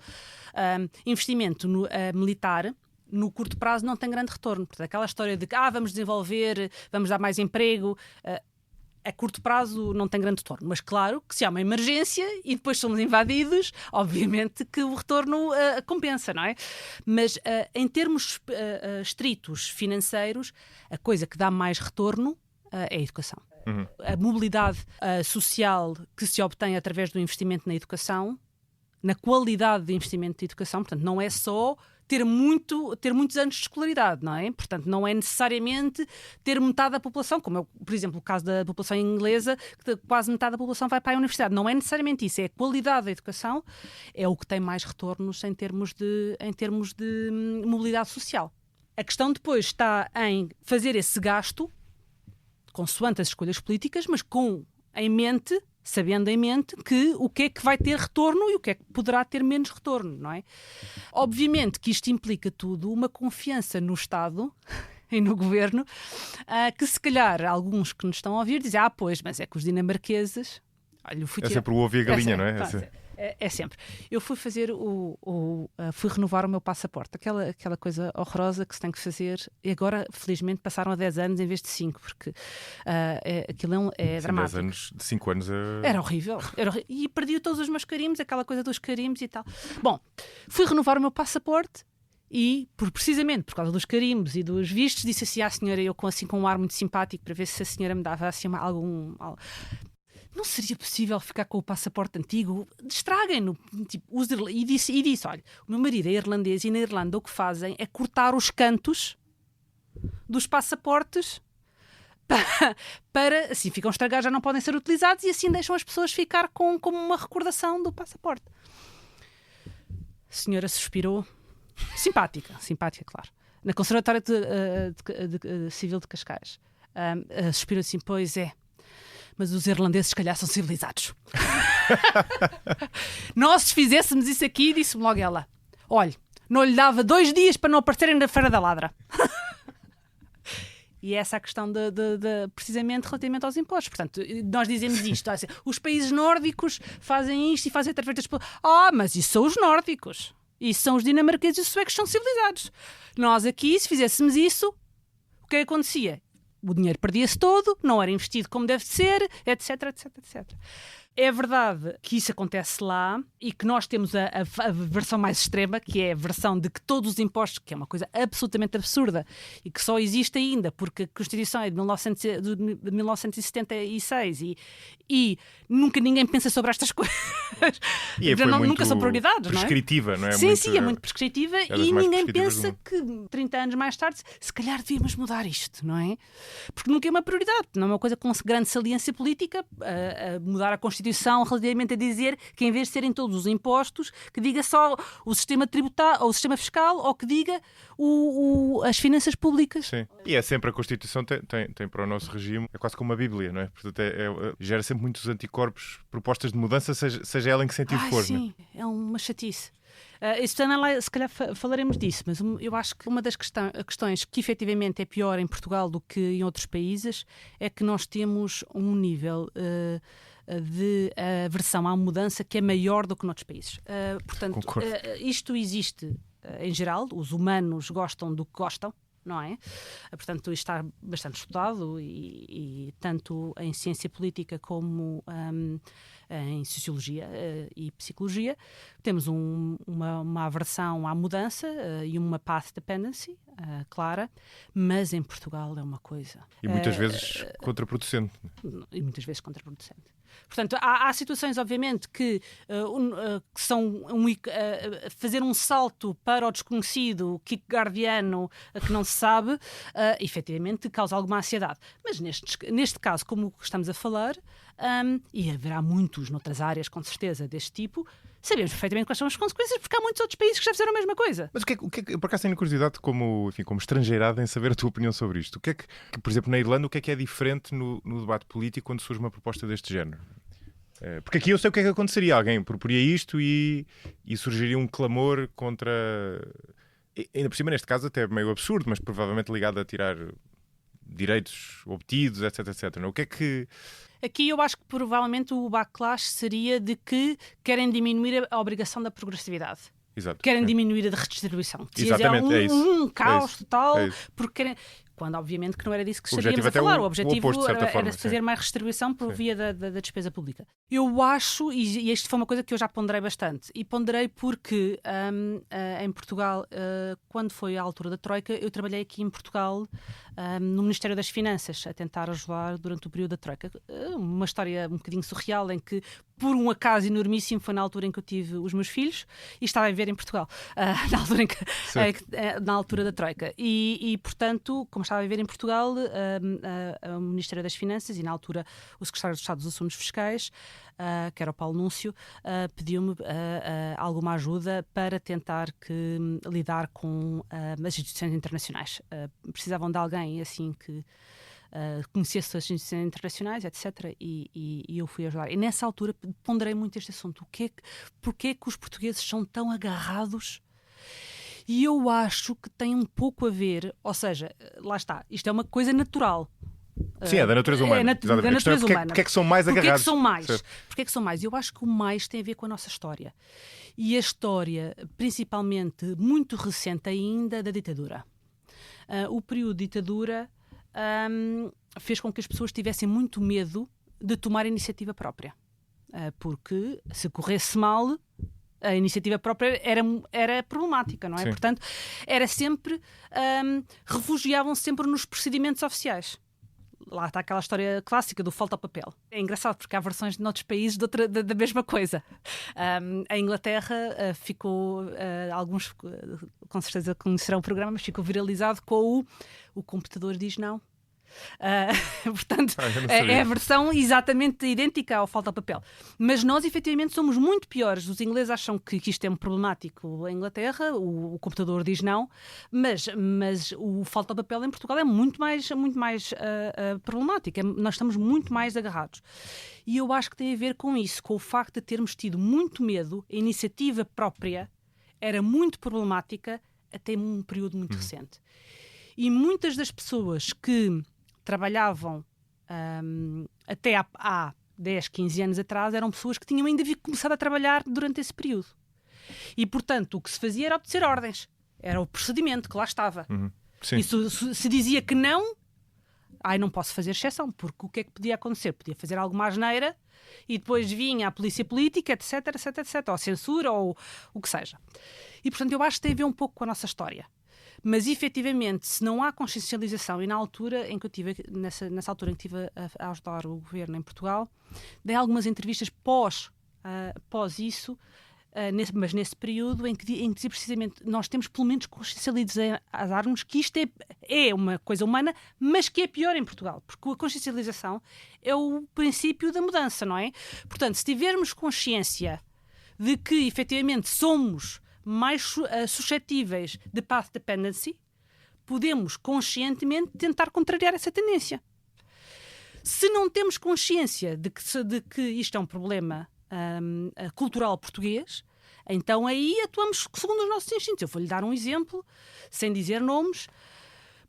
investimento militar, no curto prazo não tem grande retorno. Portanto, aquela história de que vamos desenvolver, vamos dar mais emprego... a curto prazo não tem grande retorno, mas claro que se há uma emergência e depois somos invadidos, obviamente que o retorno compensa, não é? Mas em termos estritos financeiros, a coisa que dá mais retorno é a educação. A mobilidade social que se obtém através do investimento na educação, na qualidade de investimento de educação, portanto, não é só ter muitos anos de escolaridade, não é? Portanto, não é necessariamente ter metade da população, como é, por exemplo, o caso da população inglesa, que quase metade da população vai para a universidade. Não é necessariamente isso, é a qualidade da educação, é o que tem mais retornos em termos de mobilidade social. A questão depois está em fazer esse gasto, consoante as escolhas políticas, mas sabendo em mente o que é que vai ter retorno e o que é que poderá ter menos retorno, não é? Obviamente que isto implica tudo uma confiança no Estado e no Governo, que se calhar alguns que nos estão a ouvir dizem, pois, mas é que os dinamarqueses... Olha, é sempre o ovo e a galinha, não é? É sempre. Eu fui fazer fui renovar o meu passaporte, aquela coisa horrorosa que se tem que fazer, e agora, felizmente, passaram a 10 anos em vez de 5, porque aquilo é dramático. 10 anos, de 5 anos Era horrível. E perdi todos os meus carimbos, aquela coisa dos carimbos e tal. Bom, fui renovar o meu passaporte e, precisamente por causa dos carimbos e dos vistos, disse assim à senhora, eu com um ar muito simpático, para ver se a senhora me dava assim algum... Não seria possível ficar com o passaporte antigo? Estraguem-no. Tipo, e disse, olha, o meu marido é irlandês e na Irlanda o que fazem é cortar os cantos dos passaportes para assim ficam estragados, já não podem ser utilizados e assim deixam as pessoas ficar como uma recordação do passaporte. A senhora suspirou. Simpática, claro. Na Conservatória de Civil de Cascais. Suspirou assim, pois é. Mas os irlandeses, se calhar, são civilizados. Nós, se fizéssemos isso aqui, disse-me logo ela, olha, não lhe dava 2 dias para não aparecerem na Feira da Ladra. E essa é a questão precisamente relativamente aos impostos. Portanto, nós dizemos isto, os países nórdicos fazem isto e fazem através das... mas isso são os nórdicos. Isso são os dinamarqueses e os suecos, são civilizados. Nós aqui, se fizéssemos isso, o que acontecia? O dinheiro perdia-se todo, não era investido como deve ser, etc, etc, etc. É verdade que isso acontece lá e que nós temos a versão mais extrema, que é a versão de que todos os impostos, que é uma coisa absolutamente absurda e que só existe ainda porque a Constituição é de 1976 e nunca ninguém pensa sobre estas coisas. E Nunca são prioridades, prescritiva, não é? Sim, é muito prescritiva e ninguém pensa que 30 anos mais tarde se calhar devíamos mudar isto, não é? Porque nunca é uma prioridade, não é uma coisa com grande saliência política, mudar a Constituição relativamente a dizer que em vez de serem todos os impostos, que diga só o sistema tributário ou o sistema fiscal, ou que diga as finanças públicas. Sim. E é sempre a Constituição tem para o nosso regime, é quase como uma Bíblia, não é? Portanto, gera sempre muitos anticorpos, propostas de mudança, seja ela em que sentido for. Sim, não é? É uma chatice. Isso também, se calhar falaremos disso, mas eu acho que uma das questões que efetivamente é pior em Portugal do que em outros países é que nós temos um nível de aversão à mudança que é maior do que noutros países. Portanto, isto existe em geral, os humanos gostam do que gostam, não é? Portanto, isto está bastante estudado e tanto em ciência política como em sociologia e psicologia temos uma aversão à mudança e uma path dependency clara, mas em Portugal é uma coisa... E muitas vezes contraproducente. E muitas vezes contraproducente. Portanto, há situações, obviamente, que são fazer um salto para o desconhecido, kierkegaardiano, que não se sabe, efetivamente causa alguma ansiedade. Mas neste caso, como estamos a falar, e haverá muitos noutras áreas, com certeza, deste tipo, sabemos perfeitamente quais são as consequências, porque há muitos outros países que já fizeram a mesma coisa. Mas o que é por acaso tenho curiosidade, como estrangeirada, em saber a tua opinião sobre isto. O que é que, por exemplo, na Irlanda, o que é diferente no debate político quando surge uma proposta deste género? Porque aqui eu sei o que é que aconteceria. Alguém proporia isto e surgiria um clamor contra... Ainda por cima, neste caso, até meio absurdo, mas provavelmente ligado a tirar direitos obtidos, etc, etc. Não? O que é que... Aqui eu acho que provavelmente o backlash seria de que querem diminuir a obrigação da progressividade. Exato, querem diminuir a de redistribuição. Exatamente, é isso. Um caos total, porque querem... Quando obviamente que não era disso que estaríamos a falar. O objetivo era fazer mais redistribuição por via da despesa pública. Eu acho, e isto foi uma coisa que eu já ponderei bastante, e ponderei porque em Portugal, quando foi a altura da Troika, eu trabalhei aqui em Portugal no Ministério das Finanças, a tentar ajudar durante o período da Troika. Uma história um bocadinho surreal em que, por um acaso enormíssimo, foi na altura em que eu tive os meus filhos e estava a viver em Portugal, na altura da Troika. E portanto, como estava a viver em Portugal, o Ministério das Finanças e, na altura, o Secretário de Estado dos Assuntos Fiscais, que era o Paulo Núncio, pediu-me alguma ajuda para tentar lidar com as instituições internacionais. Precisavam de alguém assim que conhecesse as instituições internacionais, etc. E eu fui ajudar. E nessa altura ponderei muito este assunto. Porquê é que os portugueses são tão agarrados? E eu acho que tem um pouco a ver, ou seja, lá está, isto é uma coisa natural. Sim, é da natureza humana. Da natureza humana. Porquê é que são mais agarrados? Porquê é que são mais? Eu acho que o mais tem a ver com a nossa história. E a história, principalmente, muito recente ainda, da ditadura. O período de ditadura fez com que as pessoas tivessem muito medo de tomar a iniciativa própria. Porque se corresse mal... a iniciativa própria era problemática, não é? Sim. Portanto, era sempre... refugiavam-se sempre nos procedimentos oficiais. Lá está aquela história clássica do falta ao papel. É engraçado porque há versões de outros países da mesma coisa. A Inglaterra ficou... alguns com certeza conhecerão o programa, mas ficou viralizado com o computador diz não. Portanto, é a versão exatamente idêntica ao falta ao papel. Mas nós, efetivamente, somos muito piores. Os ingleses acham que isto é um problemático em Inglaterra, o computador diz não, mas o falta ao papel em Portugal é muito mais problemático. Nós estamos muito mais agarrados. E eu acho que tem a ver com isso, com o facto de termos tido muito medo. A iniciativa própria era muito problemática até um período muito recente. E muitas das pessoas que trabalhavam até há 10, 15 anos atrás eram pessoas que tinham ainda começado a trabalhar durante esse período. E, portanto, o que se fazia era obedecer ordens. Era o procedimento que lá estava. Sim. E se dizia que não, não posso fazer exceção, porque o que é que podia acontecer? Podia fazer alguma asneira e depois vinha a polícia política, etc, etc, etc, ou a censura, ou o que seja. E, portanto, eu acho que tem a ver um pouco com a nossa história. Mas, efetivamente, se não há consciencialização, e na altura em que eu estive, nessa altura em que estive a ajudar o governo em Portugal, dei algumas entrevistas pós isso, mas nesse período em que dizia precisamente nós temos pelo menos consciencializarmos que isto é uma coisa humana, mas que é pior em Portugal, porque a consciencialização é o princípio da mudança, não é? Portanto, se tivermos consciência de que efetivamente somos mais suscetíveis de path dependency, podemos conscientemente tentar contrariar essa tendência. Se não temos consciência de que isto é um problema cultural português, então aí atuamos segundo os nossos instintos. Eu vou-lhe dar um exemplo, sem dizer nomes,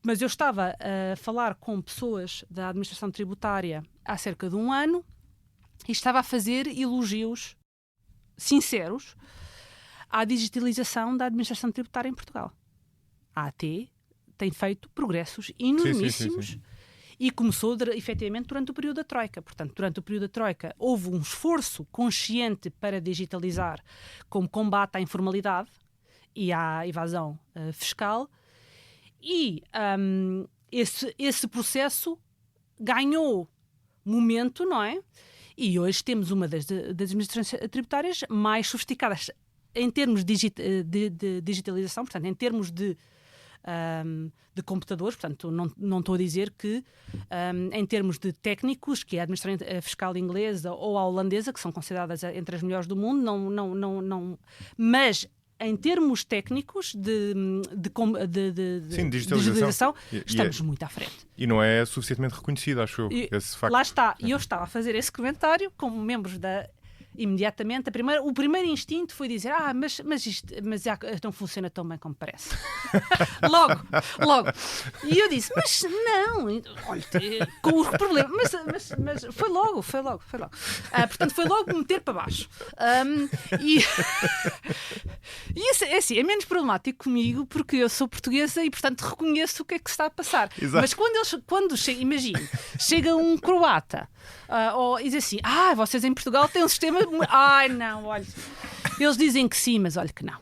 mas eu estava a falar com pessoas da administração tributária há cerca de um ano e estava a fazer elogios sinceros à digitalização da administração tributária em Portugal. A AT tem feito progressos enormíssimos. Sim. E começou, efetivamente, durante o período da Troika. Portanto, durante o período da Troika houve um esforço consciente para digitalizar como combate à informalidade e à evasão fiscal. E esse processo ganhou momento, não é? E hoje temos uma das administrações tributárias mais sofisticadas em termos de digitalização, portanto, em termos de computadores, portanto, não estou a dizer que em termos de técnicos, que é a administração fiscal inglesa ou a holandesa, que são consideradas entre as melhores do mundo, não, mas em termos técnicos de digitalização, estamos muito à frente. E não é suficientemente reconhecido, acho eu, esse facto. Lá está, e eu estava a fazer esse comentário como membros imediatamente, o primeiro instinto foi dizer mas não funciona tão bem como parece. logo. E eu disse, mas não, olha, com o problema, mas foi logo. Portanto, foi logo meter para baixo. E isso é assim, é menos problemático comigo, porque eu sou portuguesa e, portanto, reconheço o que é que se está a passar. Exato. Mas quando imagine, chega um croata e diz assim, vocês em Portugal têm um sistema... não, olha, eles dizem que sim, mas olha que não.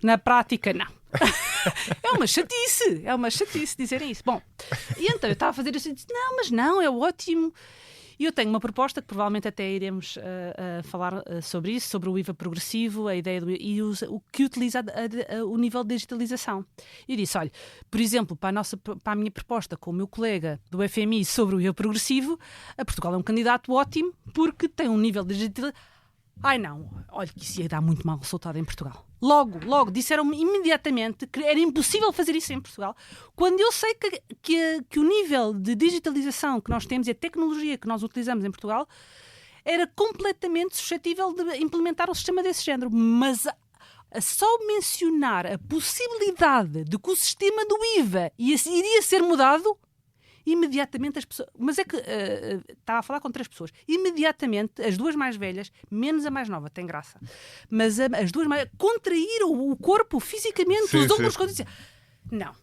Na prática, não. É uma chatice dizerem isso. Bom, e então eu estava a fazer isso e disse, não, é ótimo. E eu tenho uma proposta que provavelmente até iremos falar sobre isso, sobre o IVA progressivo, a ideia o que utiliza o nível de digitalização. E disse, olha, por exemplo, para a minha proposta com o meu colega do FMI sobre o IVA progressivo, a Portugal é um candidato ótimo porque tem um nível de digitalização. Não, olha que isso ia dar muito mau resultado em Portugal. Logo, disseram-me imediatamente que era impossível fazer isso em Portugal, quando eu sei que o nível de digitalização que nós temos e a tecnologia que nós utilizamos em Portugal era completamente suscetível de implementar um sistema desse género. Mas só mencionar a possibilidade de que o sistema do IVA iria ser mudado, imediatamente as pessoas... Mas é que estava a falar com 3 pessoas. Imediatamente, as 2 mais velhas, menos a mais nova, tem graça, mas as 2 mais... contraíram o corpo fisicamente, os ombros... Não.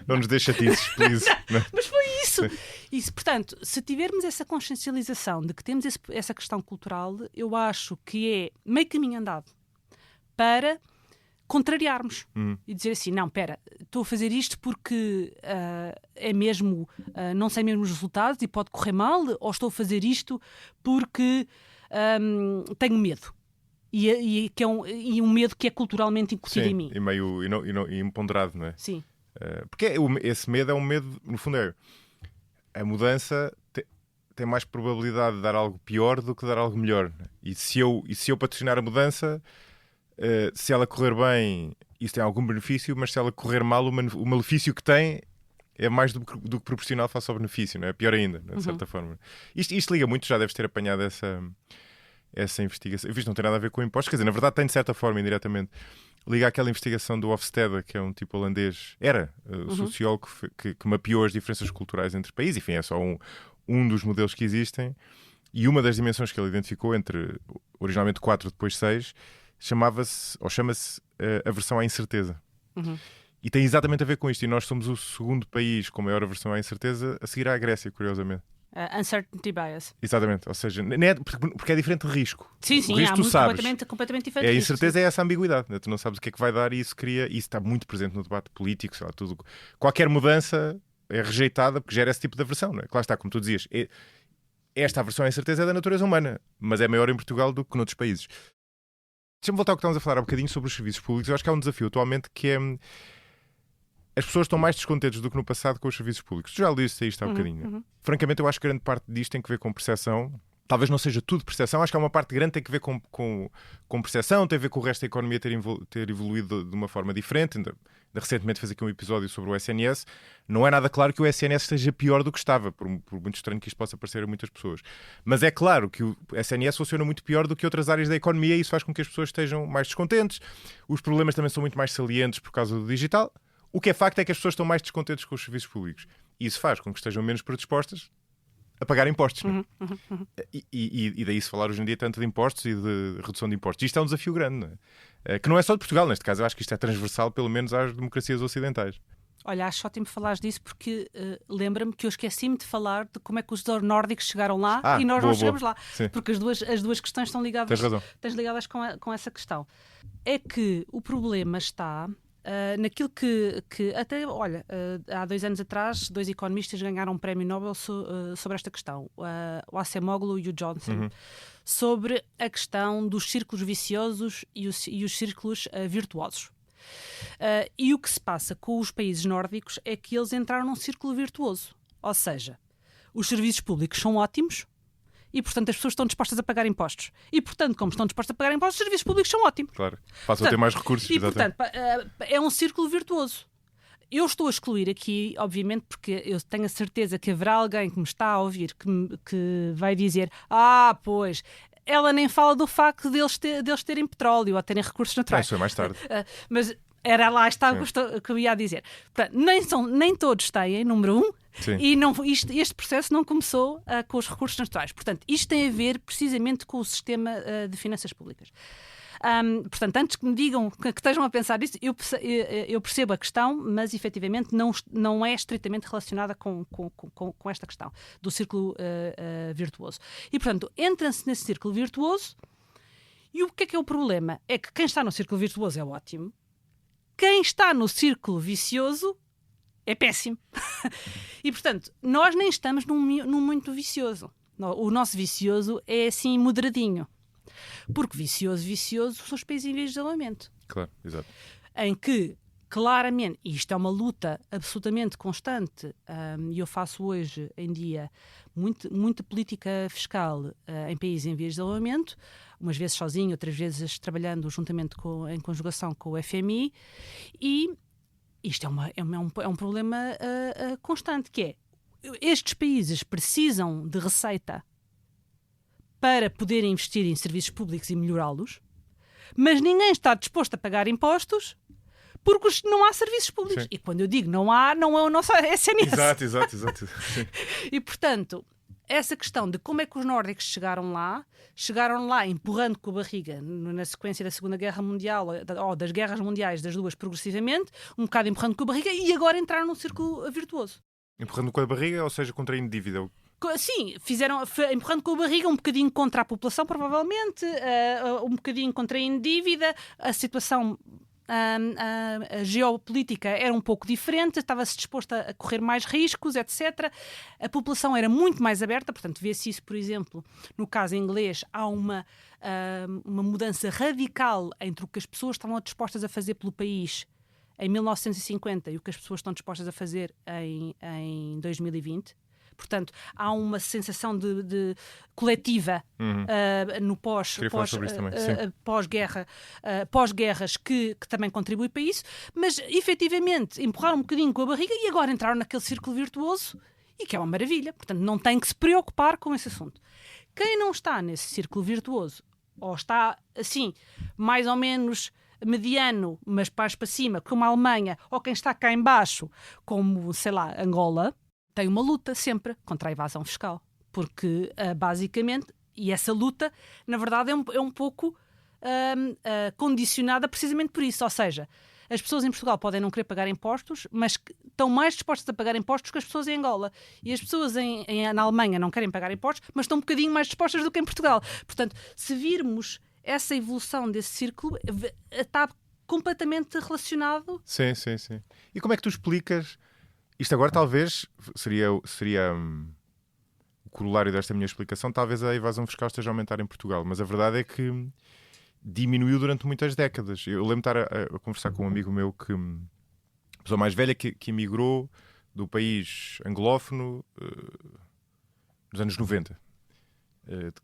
Não nos deixa chatices, please. Mas foi isso. Portanto, se tivermos essa consciencialização de que temos essa questão cultural, eu acho que é meio caminho andado para contrariarmos e dizer assim, não, espera, estou a fazer isto porque é mesmo, não sei mesmo os resultados e pode correr mal, ou estou a fazer isto porque tenho medo. E um medo que é culturalmente incutido em mim. E meio imponderado, não é? Sim. Porque esse medo é um medo, no fundo a mudança tem mais probabilidade de dar algo pior do que dar algo melhor. E se eu patrocinar a mudança... se ela correr bem, isso tem algum benefício, mas se ela correr mal, o malefício que tem é mais do que proporcional face ao benefício, não é? Pior ainda, de certa forma. Isto liga muito, já deves ter apanhado essa investigação. Isto não tem nada a ver com impostos, quer dizer, na verdade tem de certa forma, indiretamente. Liga àquela investigação do Hofstede, que é um tipo holandês, sociólogo que mapeou as diferenças culturais entre países, enfim, é só um dos modelos que existem, e uma das dimensões que ele identificou entre, originalmente 4, depois 6, chamava-se, ou chama-se, aversão à incerteza. E tem exatamente a ver com isto. E nós somos o segundo país com maior aversão à incerteza, a seguir à Grécia, curiosamente. Uncertainty bias. Exatamente, ou seja, porque é diferente de risco. Sim, o risco tu sabes. Completamente diferente. A incerteza é essa ambiguidade, né? Tu não sabes o que é que vai dar e isso está muito presente no debate político, sei lá, tudo. Qualquer mudança é rejeitada porque gera esse tipo de aversão, não é? Claro está, como tu dizias, esta aversão à incerteza é da natureza humana, mas é maior em Portugal do que noutros países. Deixa-me voltar ao que estávamos a falar há um bocadinho sobre os serviços públicos. Eu acho que há um desafio atualmente que é... As pessoas estão mais descontentes do que no passado com os serviços públicos. Tu já disse isto há um bocadinho. Francamente, eu acho que grande parte disto tem que ver com percepção. Talvez não seja tudo percepção. Acho que há uma parte grande que tem que ver com percepção, tem a ver com o resto da economia ter evoluído de uma forma diferente. Ainda recentemente fiz aqui um episódio sobre o SNS. Não é nada claro que o SNS esteja pior do que estava, por muito estranho que isto possa parecer a muitas pessoas. Mas é claro que o SNS funciona muito pior do que outras áreas da economia e isso faz com que as pessoas estejam mais descontentes. Os problemas também são muito mais salientes por causa do digital. O que é facto é que as pessoas estão mais descontentes com os serviços públicos. E isso faz com que estejam menos predispostas a pagar impostos. E daí se falar hoje em dia tanto de impostos e de redução de impostos. Isto é um desafio grande, não é? Que não é só de Portugal, neste caso. Eu acho que isto é transversal, pelo menos, às democracias ocidentais. Olha, acho ótimo falares disso porque lembra-me que eu esqueci-me de falar de como é que os nórdicos chegaram lá e nós não chegamos lá. Sim. Porque as duas questões estão ligadas, estão ligadas com essa questão. É que o problema está... naquilo que até, olha, há 2 anos atrás 2 economistas ganharam um prémio Nobel sobre esta questão, o Acemoglu e o Johnson, sobre a questão dos círculos viciosos e os círculos virtuosos. E o que se passa com os países nórdicos é que eles entraram num círculo virtuoso, ou seja, os serviços públicos são ótimos e, portanto, as pessoas estão dispostas a pagar impostos. E, portanto, como estão dispostas a pagar impostos, os serviços públicos são ótimos. Claro, passam a ter mais recursos. E, portanto, é um círculo virtuoso. Eu estou a excluir aqui, obviamente, porque eu tenho a certeza que haverá alguém que me está a ouvir que vai dizer pois, ela nem fala do facto deles terem petróleo ou terem recursos naturais. Isso é mais tarde. Mas era lá o que eu ia dizer. Portanto, nem todos têm, número 1, e este processo não começou com os recursos naturais. Portanto, isto tem a ver precisamente com o sistema de finanças públicas. Portanto, antes que me digam que estejam a pensar nisso, eu percebo a questão, mas efetivamente não é estritamente relacionada com esta questão do círculo virtuoso. E, portanto, entra-se nesse círculo virtuoso e o que é o problema? É que quem está no círculo virtuoso é ótimo, quem está no círculo vicioso é péssimo. E, portanto, nós nem estamos num muito vicioso. O nosso vicioso é assim moderadinho. Porque vicioso são os países em vias de desenvolvimento. Claro, exato. Em que, claramente, e isto é uma luta absolutamente constante, e eu faço hoje em dia muita política fiscal em países em vias de desenvolvimento, umas vezes sozinho, outras vezes trabalhando juntamente em conjugação com o FMI, e isto é um problema constante, que é, estes países precisam de receita para poder investir em serviços públicos e melhorá-los, mas ninguém está disposto a pagar impostos porque não há serviços públicos. Sim. E quando eu digo não é o nosso SNS. Exato. E, portanto, essa questão de como é que os nórdicos chegaram lá empurrando com a barriga na sequência da Segunda Guerra Mundial, ou das guerras mundiais, das duas progressivamente, um bocado empurrando com a barriga e agora entraram num círculo virtuoso. Empurrando com a barriga, ou seja, contraindo dívida? Sim, empurrando com a barriga um bocadinho contra a população, provavelmente, um bocadinho contraindo dívida, a situação a geopolítica era um pouco diferente, estava-se disposta a correr mais riscos, etc. A população era muito mais aberta, portanto, vê-se isso, por exemplo, no caso inglês, há uma mudança radical entre o que as pessoas estavam dispostas a fazer pelo país em 1950 e o que as pessoas estão dispostas a fazer em 2020. Portanto, há uma sensação de coletiva no pós-guerras que também contribui para isso, mas efetivamente empurraram um bocadinho com a barriga e agora entraram naquele círculo virtuoso e que é uma maravilha. Portanto, não tem que se preocupar com esse assunto. Quem não está nesse círculo virtuoso, ou está assim, mais ou menos mediano, mas para cima, como a Alemanha, ou quem está cá em baixo, como, sei lá, Angola, tem uma luta sempre contra a evasão fiscal. Porque, basicamente, e essa luta, na verdade, é um pouco condicionada precisamente por isso. Ou seja, as pessoas em Portugal podem não querer pagar impostos, mas estão mais dispostas a pagar impostos que as pessoas em Angola. E as pessoas na Alemanha não querem pagar impostos, mas estão um bocadinho mais dispostas do que em Portugal. Portanto, se virmos essa evolução desse círculo, está completamente relacionado. Sim. E como é que tu explicas... Isto agora talvez seria o corolário desta minha explicação, talvez a evasão fiscal esteja a aumentar em Portugal, mas a verdade é que diminuiu durante muitas décadas. Eu lembro de estar a conversar com um amigo meu, a pessoa mais velha, que emigrou do país anglófono nos anos 90.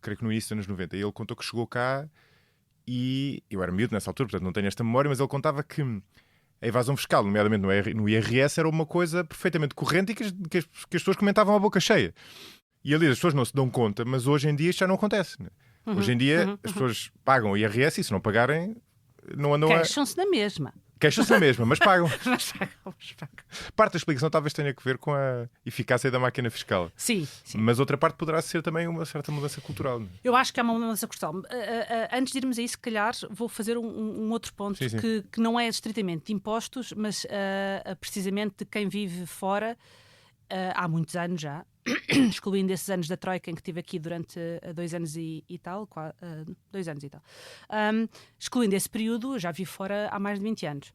Creio que no início dos anos 90. E ele contou que chegou cá e eu era miúdo nessa altura, portanto não tenho esta memória, mas ele contava que a evasão fiscal, nomeadamente no IRS, era uma coisa perfeitamente corrente e que as pessoas comentavam à boca cheia. E ali as pessoas não se dão conta, mas hoje em dia isto já não acontece. Né? Hoje em dia as pessoas pagam o IRS e se não pagarem, não andam Queixam-se na mesma. Queixam-se na mesma, mas pagam. Mas pagam. Parte da explicação talvez tenha a ver com a eficácia da máquina fiscal. Sim. Mas outra parte poderá ser também uma certa mudança cultural. Não é? Eu acho que há uma mudança cultural. Antes de irmos a isso, se calhar, vou fazer um outro ponto sim. Que não é estritamente de impostos, mas precisamente de quem vive fora há muitos anos já, excluindo esses anos da Troika em que estive aqui durante 2 anos e tal, 2 anos e tal. Excluindo esse período, já vivo fora há mais de 20 anos.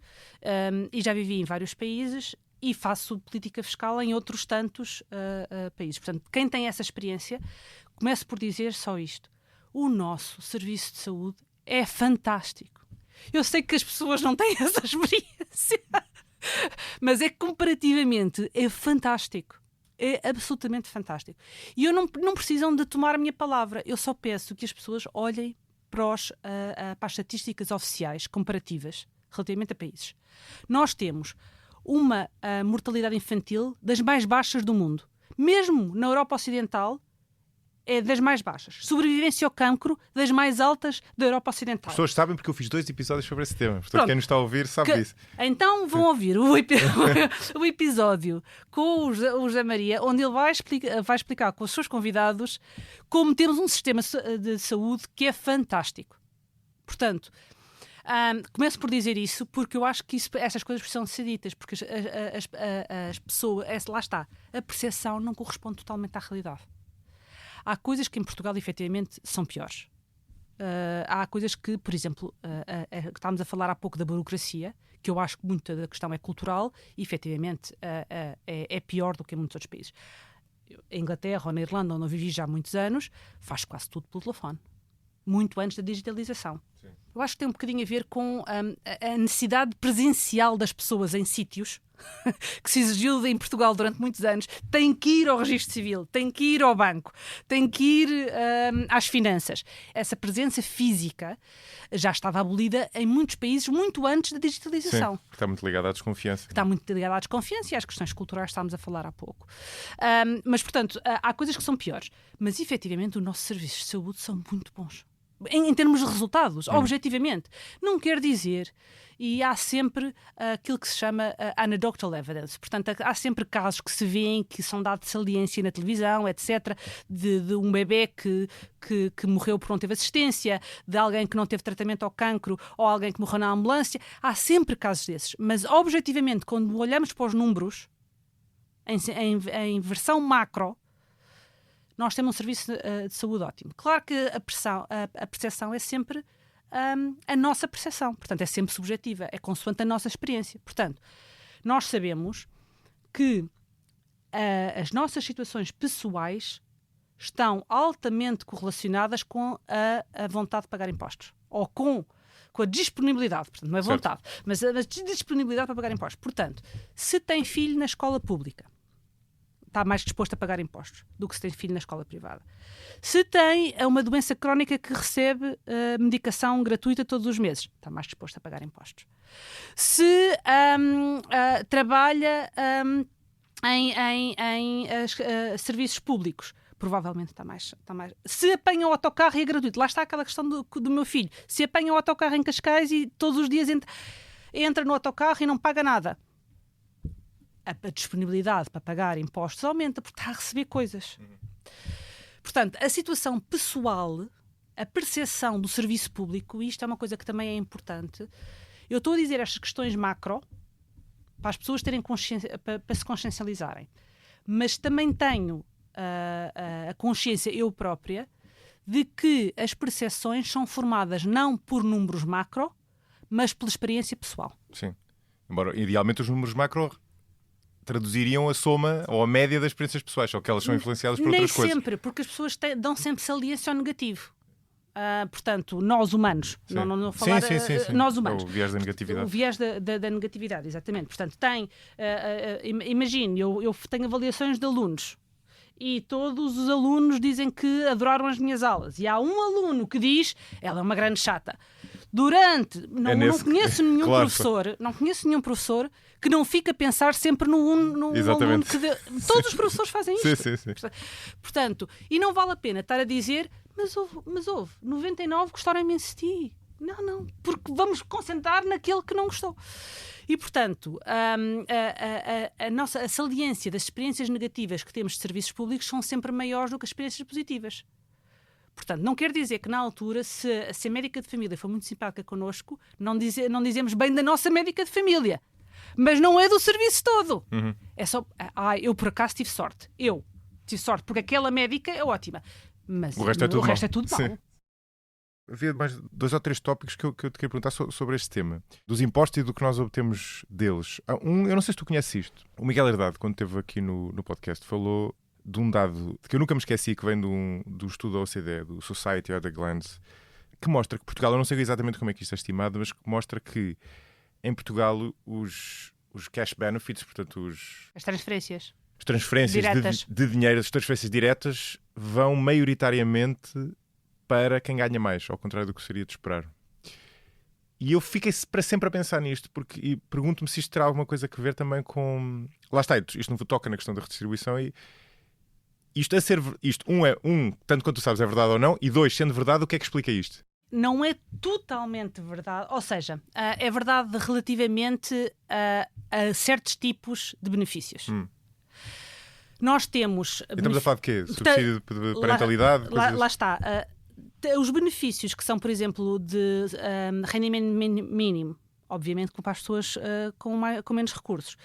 E já vivi em vários países e faço política fiscal em outros tantos países. Portanto, quem tem essa experiência, começo por dizer só isto. O nosso serviço de saúde é fantástico. Eu sei que as pessoas não têm essa experiência, mas é que comparativamente é fantástico. É absolutamente fantástico. E eu não precisam de tomar a minha palavra. Eu só peço que as pessoas olhem para as estatísticas oficiais comparativas relativamente a países. Nós temos uma mortalidade infantil das mais baixas do mundo. Mesmo na Europa Ocidental, é das mais baixas. Sobrevivência ao cancro, das mais altas da Europa Ocidental. As pessoas sabem porque eu fiz 2 episódios sobre esse tema. Portanto, quem nos está a ouvir sabe disso. Então vão ouvir o episódio com o José Maria, onde ele vai explicar com os seus convidados como temos um sistema de saúde que é fantástico. Portanto, começo por dizer isso porque eu acho que essas coisas precisam ser ditas, porque as pessoas, lá está, a percepção não corresponde totalmente à realidade. Há coisas que em Portugal efetivamente são piores. Há coisas que, por exemplo, estávamos a falar há pouco da burocracia, que eu acho que muita da questão é cultural e efetivamente é pior do que em muitos outros países. Em Inglaterra ou na Irlanda, onde eu vivi já há muitos anos, faz quase tudo pelo telefone. Muito antes da digitalização. Sim. Eu acho que tem um bocadinho a ver com a necessidade presencial das pessoas em sítios que se exigiu em Portugal durante muitos anos. Tem que ir ao registro civil, tem que ir ao banco, tem que ir às finanças. Essa presença física já estava abolida em muitos países muito antes da digitalização. Sim, está muito ligada à desconfiança. Está muito ligada à desconfiança e às questões culturais que estávamos a falar há pouco. Mas, portanto, há coisas que são piores. Mas, efetivamente, os nossos serviços de saúde são muito bons. Em termos de resultados, objetivamente. Não quer dizer, e há sempre aquilo que se chama anecdotal evidence, portanto há sempre casos que se vêem, que são dados de saliência na televisão, etc, de um bebê que morreu porque não teve assistência, de alguém que não teve tratamento ao cancro, ou alguém que morreu na ambulância. Há sempre casos desses, mas objetivamente, quando olhamos para os números, em versão macro, nós temos um serviço de saúde ótimo. Claro que a percepção é sempre a nossa percepção. Portanto, é sempre subjetiva. É consoante a nossa experiência. Portanto, nós sabemos que as nossas situações pessoais estão altamente correlacionadas com a vontade de pagar impostos. Ou com a disponibilidade. Portanto, não é vontade, mas a disponibilidade para pagar impostos. Portanto, se tem filho na escola pública, está mais disposto a pagar impostos do que se tem filho na escola privada. Se tem uma doença crónica que recebe medicação gratuita todos os meses, está mais disposto a pagar impostos. Se trabalha em serviços públicos, provavelmente está mais. Se apanha o autocarro e é gratuito, lá está aquela questão do meu filho. Se apanha o autocarro em Cascais e todos os dias entra no autocarro e não paga nada, a disponibilidade para pagar impostos aumenta porque está a receber coisas. Portanto, a situação pessoal a percepção do serviço público, e isto é uma coisa que também é importante, eu estou a dizer estas questões macro para as pessoas terem consciência, para se consciencializarem, mas também tenho a consciência eu própria de que as percepções são formadas não por números macro, mas pela experiência pessoal. Sim. Embora, idealmente, os números macro traduziriam a soma ou a média das experiências pessoais, só que elas são influenciadas por outras coisas. Nem sempre, porque as pessoas dão sempre saliência ao negativo. Portanto, nós humanos, não falar sim. nós humanos. O viés da negatividade. O viés da negatividade, exatamente. Portanto, imagine, eu tenho avaliações de alunos e todos os alunos dizem que adoraram as minhas aulas. E há um aluno que diz, ela é uma grande chata. Não conheço nenhum professor, não conheço nenhum professor que não fica a pensar sempre no aluno que todos os professores fazem isto. Sim. Portanto, e não vale a pena estar a dizer, mas houve 99 gostaram imenso de ti. Não, porque vamos concentrar naquele que não gostou. E, portanto, a saliência das experiências negativas que temos de serviços públicos são sempre maiores do que as experiências positivas. Portanto, não quer dizer que na altura, se a médica de família for muito simpática connosco, não dizemos bem da nossa médica de família. Mas não é do serviço todo. Uhum. É só, eu por acaso tive sorte. Eu tive sorte porque aquela médica é ótima. Mas o resto é tudo mal. Sim. Havia mais 2 ou 3 tópicos que eu te queria perguntar sobre este tema. Dos impostos e do que nós obtemos deles. Eu não sei se tu conheces isto. O Miguel Herdade, quando esteve aqui no podcast, falou de um dado que eu nunca me esqueci, que vem do estudo da OCDE, do Society at a Glance, que mostra que Portugal, eu não sei exatamente como é que isto é estimado, mas que mostra que em Portugal os cash benefits, portanto as transferências de dinheiro, as transferências diretas, vão maioritariamente para quem ganha mais, ao contrário do que seria de esperar. E eu fiquei para sempre a pensar nisto, e pergunto-me se isto terá alguma coisa a ver também com... Lá está, isto não toca na questão da redistribuição e isto, tanto quanto tu sabes, é verdade ou não, e 2, sendo verdade, o que é que explica isto? Não é totalmente verdade, ou seja, é verdade relativamente a certos tipos de benefícios. Nós temos... E estamos a falar de quê? Subsídio de parentalidade? Lá está. Os benefícios que são, por exemplo, de rendimento mínimo, obviamente para as pessoas com menos recursos.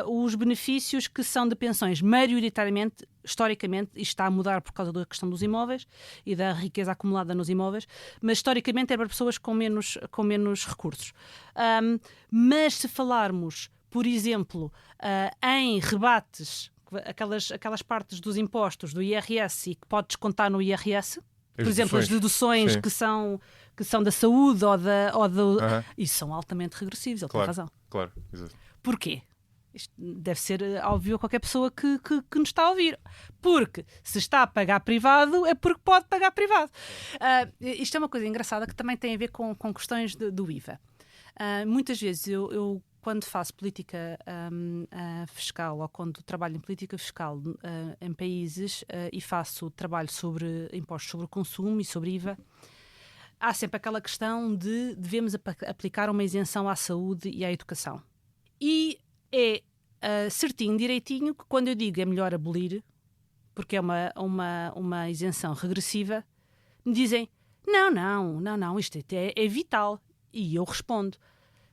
Os benefícios que são de pensões, maioritariamente, historicamente, isto está a mudar por causa da questão dos imóveis e da riqueza acumulada nos imóveis, mas historicamente é para pessoas com menos recursos. Mas se falarmos, por exemplo, em rebates, aquelas partes dos impostos do IRS e que pode descontar no IRS, por exemplo, as deduções que são da saúde ou isso são altamente regressivos, ele tem razão. Claro, exato. Porquê? Isto deve ser óbvio a qualquer pessoa que nos está a ouvir. Porque se está a pagar privado, é porque pode pagar privado. Isto é uma coisa engraçada que também tem a ver com questões do IVA. Muitas vezes eu quando faço política fiscal ou quando trabalho em política fiscal em países e faço trabalho sobre impostos sobre o consumo e sobre IVA, há sempre aquela questão de devemos aplicar uma isenção à saúde e à educação. E é certinho, direitinho, que quando eu digo é melhor abolir, porque é uma isenção regressiva, me dizem não, isto é vital. E eu respondo,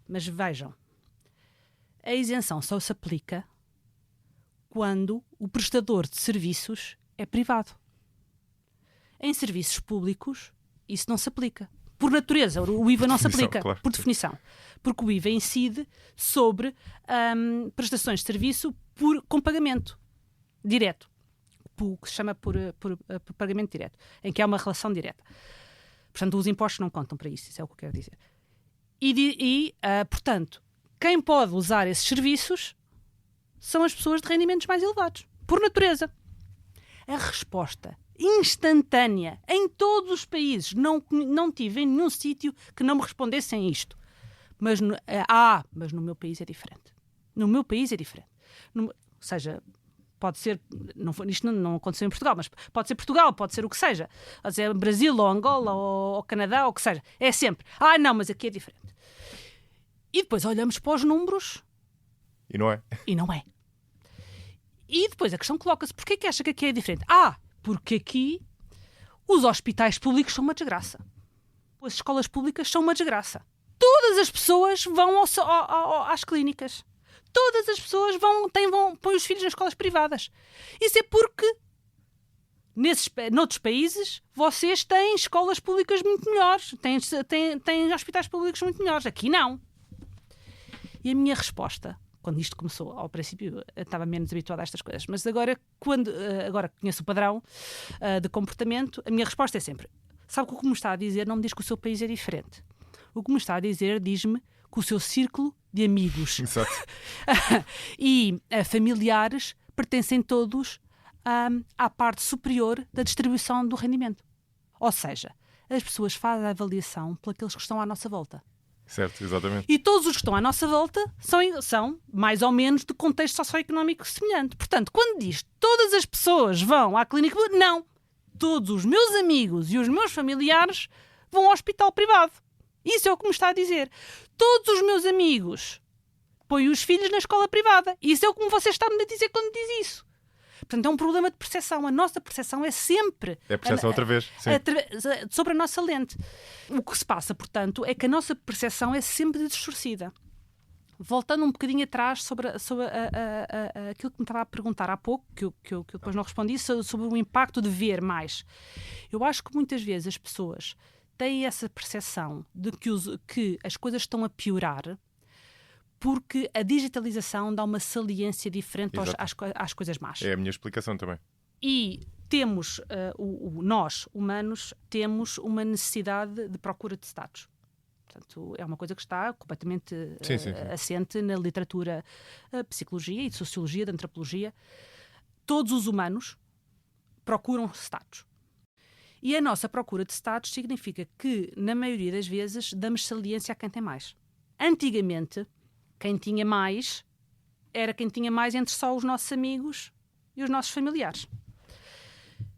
mas vejam, a isenção só se aplica quando o prestador de serviços é privado. Em serviços públicos, isso não se aplica. Por natureza, o IVA não se aplica, claro, por definição. Porque o IVA incide sobre prestações de serviço com pagamento direto. O que se chama por pagamento direto, em que há uma relação direta. Portanto, os impostos não contam para isso é o que eu quero dizer. Portanto, quem pode usar esses serviços são as pessoas de rendimentos mais elevados, por natureza. A resposta instantânea em todos os países, não tive em nenhum sítio que não me respondessem isto. Mas no meu país é diferente. No meu país é diferente. Ou seja, pode ser, isto não aconteceu em Portugal, mas pode ser Portugal, pode ser o que seja. Pode ser Brasil, ou Angola, ou Canadá, ou o que seja. É sempre, não, mas aqui é diferente. E depois olhamos para os números... E não é. E depois a questão coloca-se, porquê que acha que aqui é diferente? Porque aqui Os hospitais públicos são uma desgraça. As escolas públicas são uma desgraça. Todas as pessoas vão às clínicas. Todas as pessoas põem os filhos nas escolas privadas. Isso é porque noutros países vocês têm escolas públicas muito melhores, têm hospitais públicos muito melhores. Aqui não. E a minha resposta, quando isto começou, ao princípio eu estava menos habituada a estas coisas, mas agora que conheço o padrão de comportamento, a minha resposta é sempre: sabe o que me está a dizer? Não me diz que o seu país é diferente. O que me está a dizer diz-me que o seu círculo de amigos e familiares pertencem todos à parte superior da distribuição do rendimento. Ou seja, as pessoas fazem a avaliação por aqueles que estão à nossa volta. Certo, exatamente. E todos os que estão à nossa volta são mais ou menos de contexto socioeconómico semelhante. Portanto, quando diz todas as pessoas vão à clínica, não. Todos os meus amigos e os meus familiares vão ao hospital privado. Isso é o que me está a dizer. Todos os meus amigos põem os filhos na escola privada. Isso é o que você está-me a dizer quando diz isso. Portanto, é um problema de percepção. A nossa percepção é sempre... É a percepção outra vez. Sim. Sobre a nossa lente. O que se passa, portanto, é que a nossa percepção é sempre distorcida. Voltando um bocadinho atrás sobre aquilo que me estava a perguntar há pouco, que eu depois não respondi, sobre o impacto de ver mais. Eu acho que muitas vezes as pessoas têm essa percepção de que as coisas estão a piorar porque a digitalização dá uma saliência diferente às coisas más. É a minha explicação também. E temos, nós, humanos, temos uma necessidade de procura de status. Portanto, é uma coisa que está completamente assente na literatura de psicologia e de sociologia, de antropologia. Todos os humanos procuram status. E a nossa procura de status significa que, na maioria das vezes, damos saliência a quem tem mais. Antigamente, quem tinha mais era quem tinha mais entre só os nossos amigos e os nossos familiares.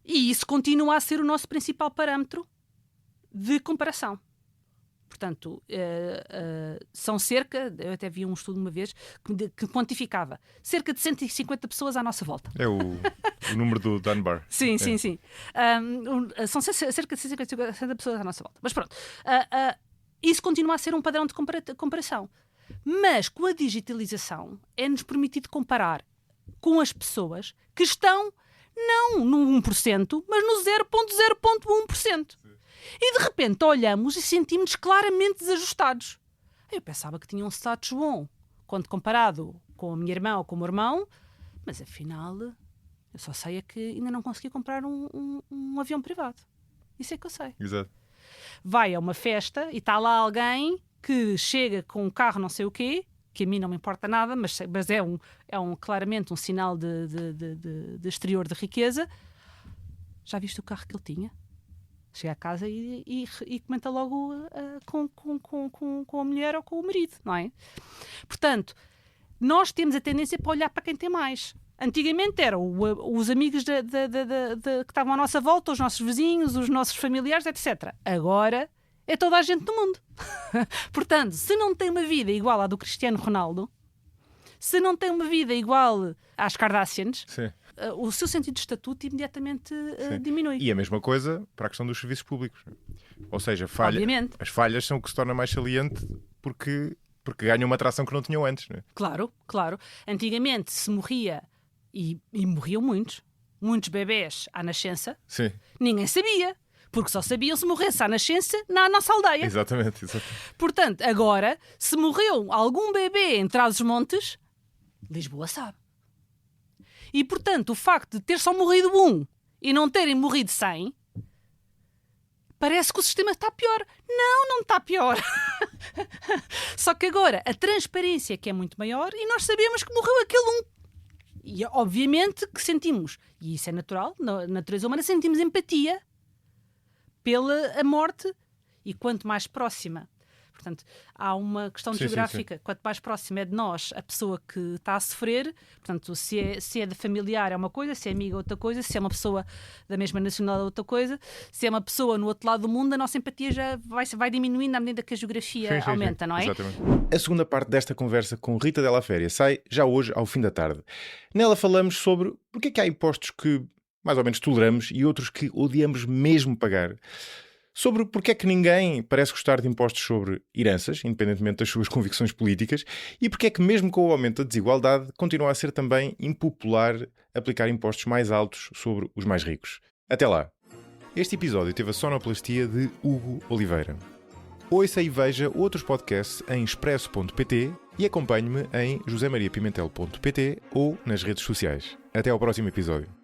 E isso continua a ser o nosso principal parâmetro de comparação. Portanto, são eu até vi um estudo uma vez que quantificava cerca de 150 pessoas à nossa volta. É o número do Dunbar. Sim. São cerca de 150 pessoas à nossa volta. Mas pronto, isso continua a ser um padrão de comparação. Mas com a digitalização é-nos permitido comparar com as pessoas que estão não no 1%, mas no 0,0,1%. E de repente olhamos e sentimos-nos claramente desajustados. Eu pensava que tinha um status bom quando comparado com a minha irmã ou com o meu irmão, mas afinal eu só sei é que ainda não consegui comprar um avião privado. Isso é que eu sei. Exato. Vai a uma festa e está lá alguém que chega com um carro não sei o quê, que a mim não me importa nada, mas é claramente um sinal de exterior de riqueza. Já viste o carro que ele tinha? Chega a casa e comenta logo com a mulher ou com o marido, não é? Portanto, nós temos a tendência para olhar para quem tem mais. Antigamente eram os amigos que estavam à nossa volta, os nossos vizinhos, os nossos familiares, etc. Agora é toda a gente do mundo. Portanto, se não tem uma vida igual à do Cristiano Ronaldo, se não tem uma vida igual às Kardashians, o seu sentido de estatuto imediatamente diminui. E a mesma coisa para a questão dos serviços públicos. Ou seja, as falhas são o que se torna mais saliente porque ganham uma atração que não tinham antes. Não é? Claro. Antigamente se morria, e morriam muitos bebés à nascença. Sim. Ninguém sabia. Porque só sabiam se morresse à nascença na nossa aldeia. Exatamente. Portanto, agora, se morreu algum bebê em Trás-os-Montes, Lisboa sabe. E, portanto, o facto de ter só morrido um e não terem morrido 100, parece que o sistema está pior. Não está pior. Só que agora a transparência que é muito maior e nós sabemos que morreu aquele um. E, obviamente, que sentimos, e isso é natural, na natureza humana, sentimos empatia pela morte, e quanto mais próxima. Portanto, há uma questão geográfica. Quanto mais próxima é de nós a pessoa que está a sofrer, portanto, se é de familiar é uma coisa, se é amiga é outra coisa, se é uma pessoa da mesma nacionalidade é outra coisa, se é uma pessoa no outro lado do mundo, a nossa empatia já vai diminuindo à medida que a geografia aumenta, não é? Exatamente. A segunda parte desta conversa com Rita Della Féria sai já hoje ao fim da tarde. Nela falamos sobre porque é que há impostos que mais ou menos toleramos e outros que odiamos mesmo pagar. Sobre porque é que ninguém parece gostar de impostos sobre heranças, independentemente das suas convicções políticas, e porque é que mesmo com o aumento da desigualdade continua a ser também impopular aplicar impostos mais altos sobre os mais ricos. Até lá! Este episódio teve a sonoplastia de Hugo Oliveira. Ouça e veja outros podcasts em expresso.pt e acompanhe-me em josemariapimentel.pt ou nas redes sociais. Até ao próximo episódio.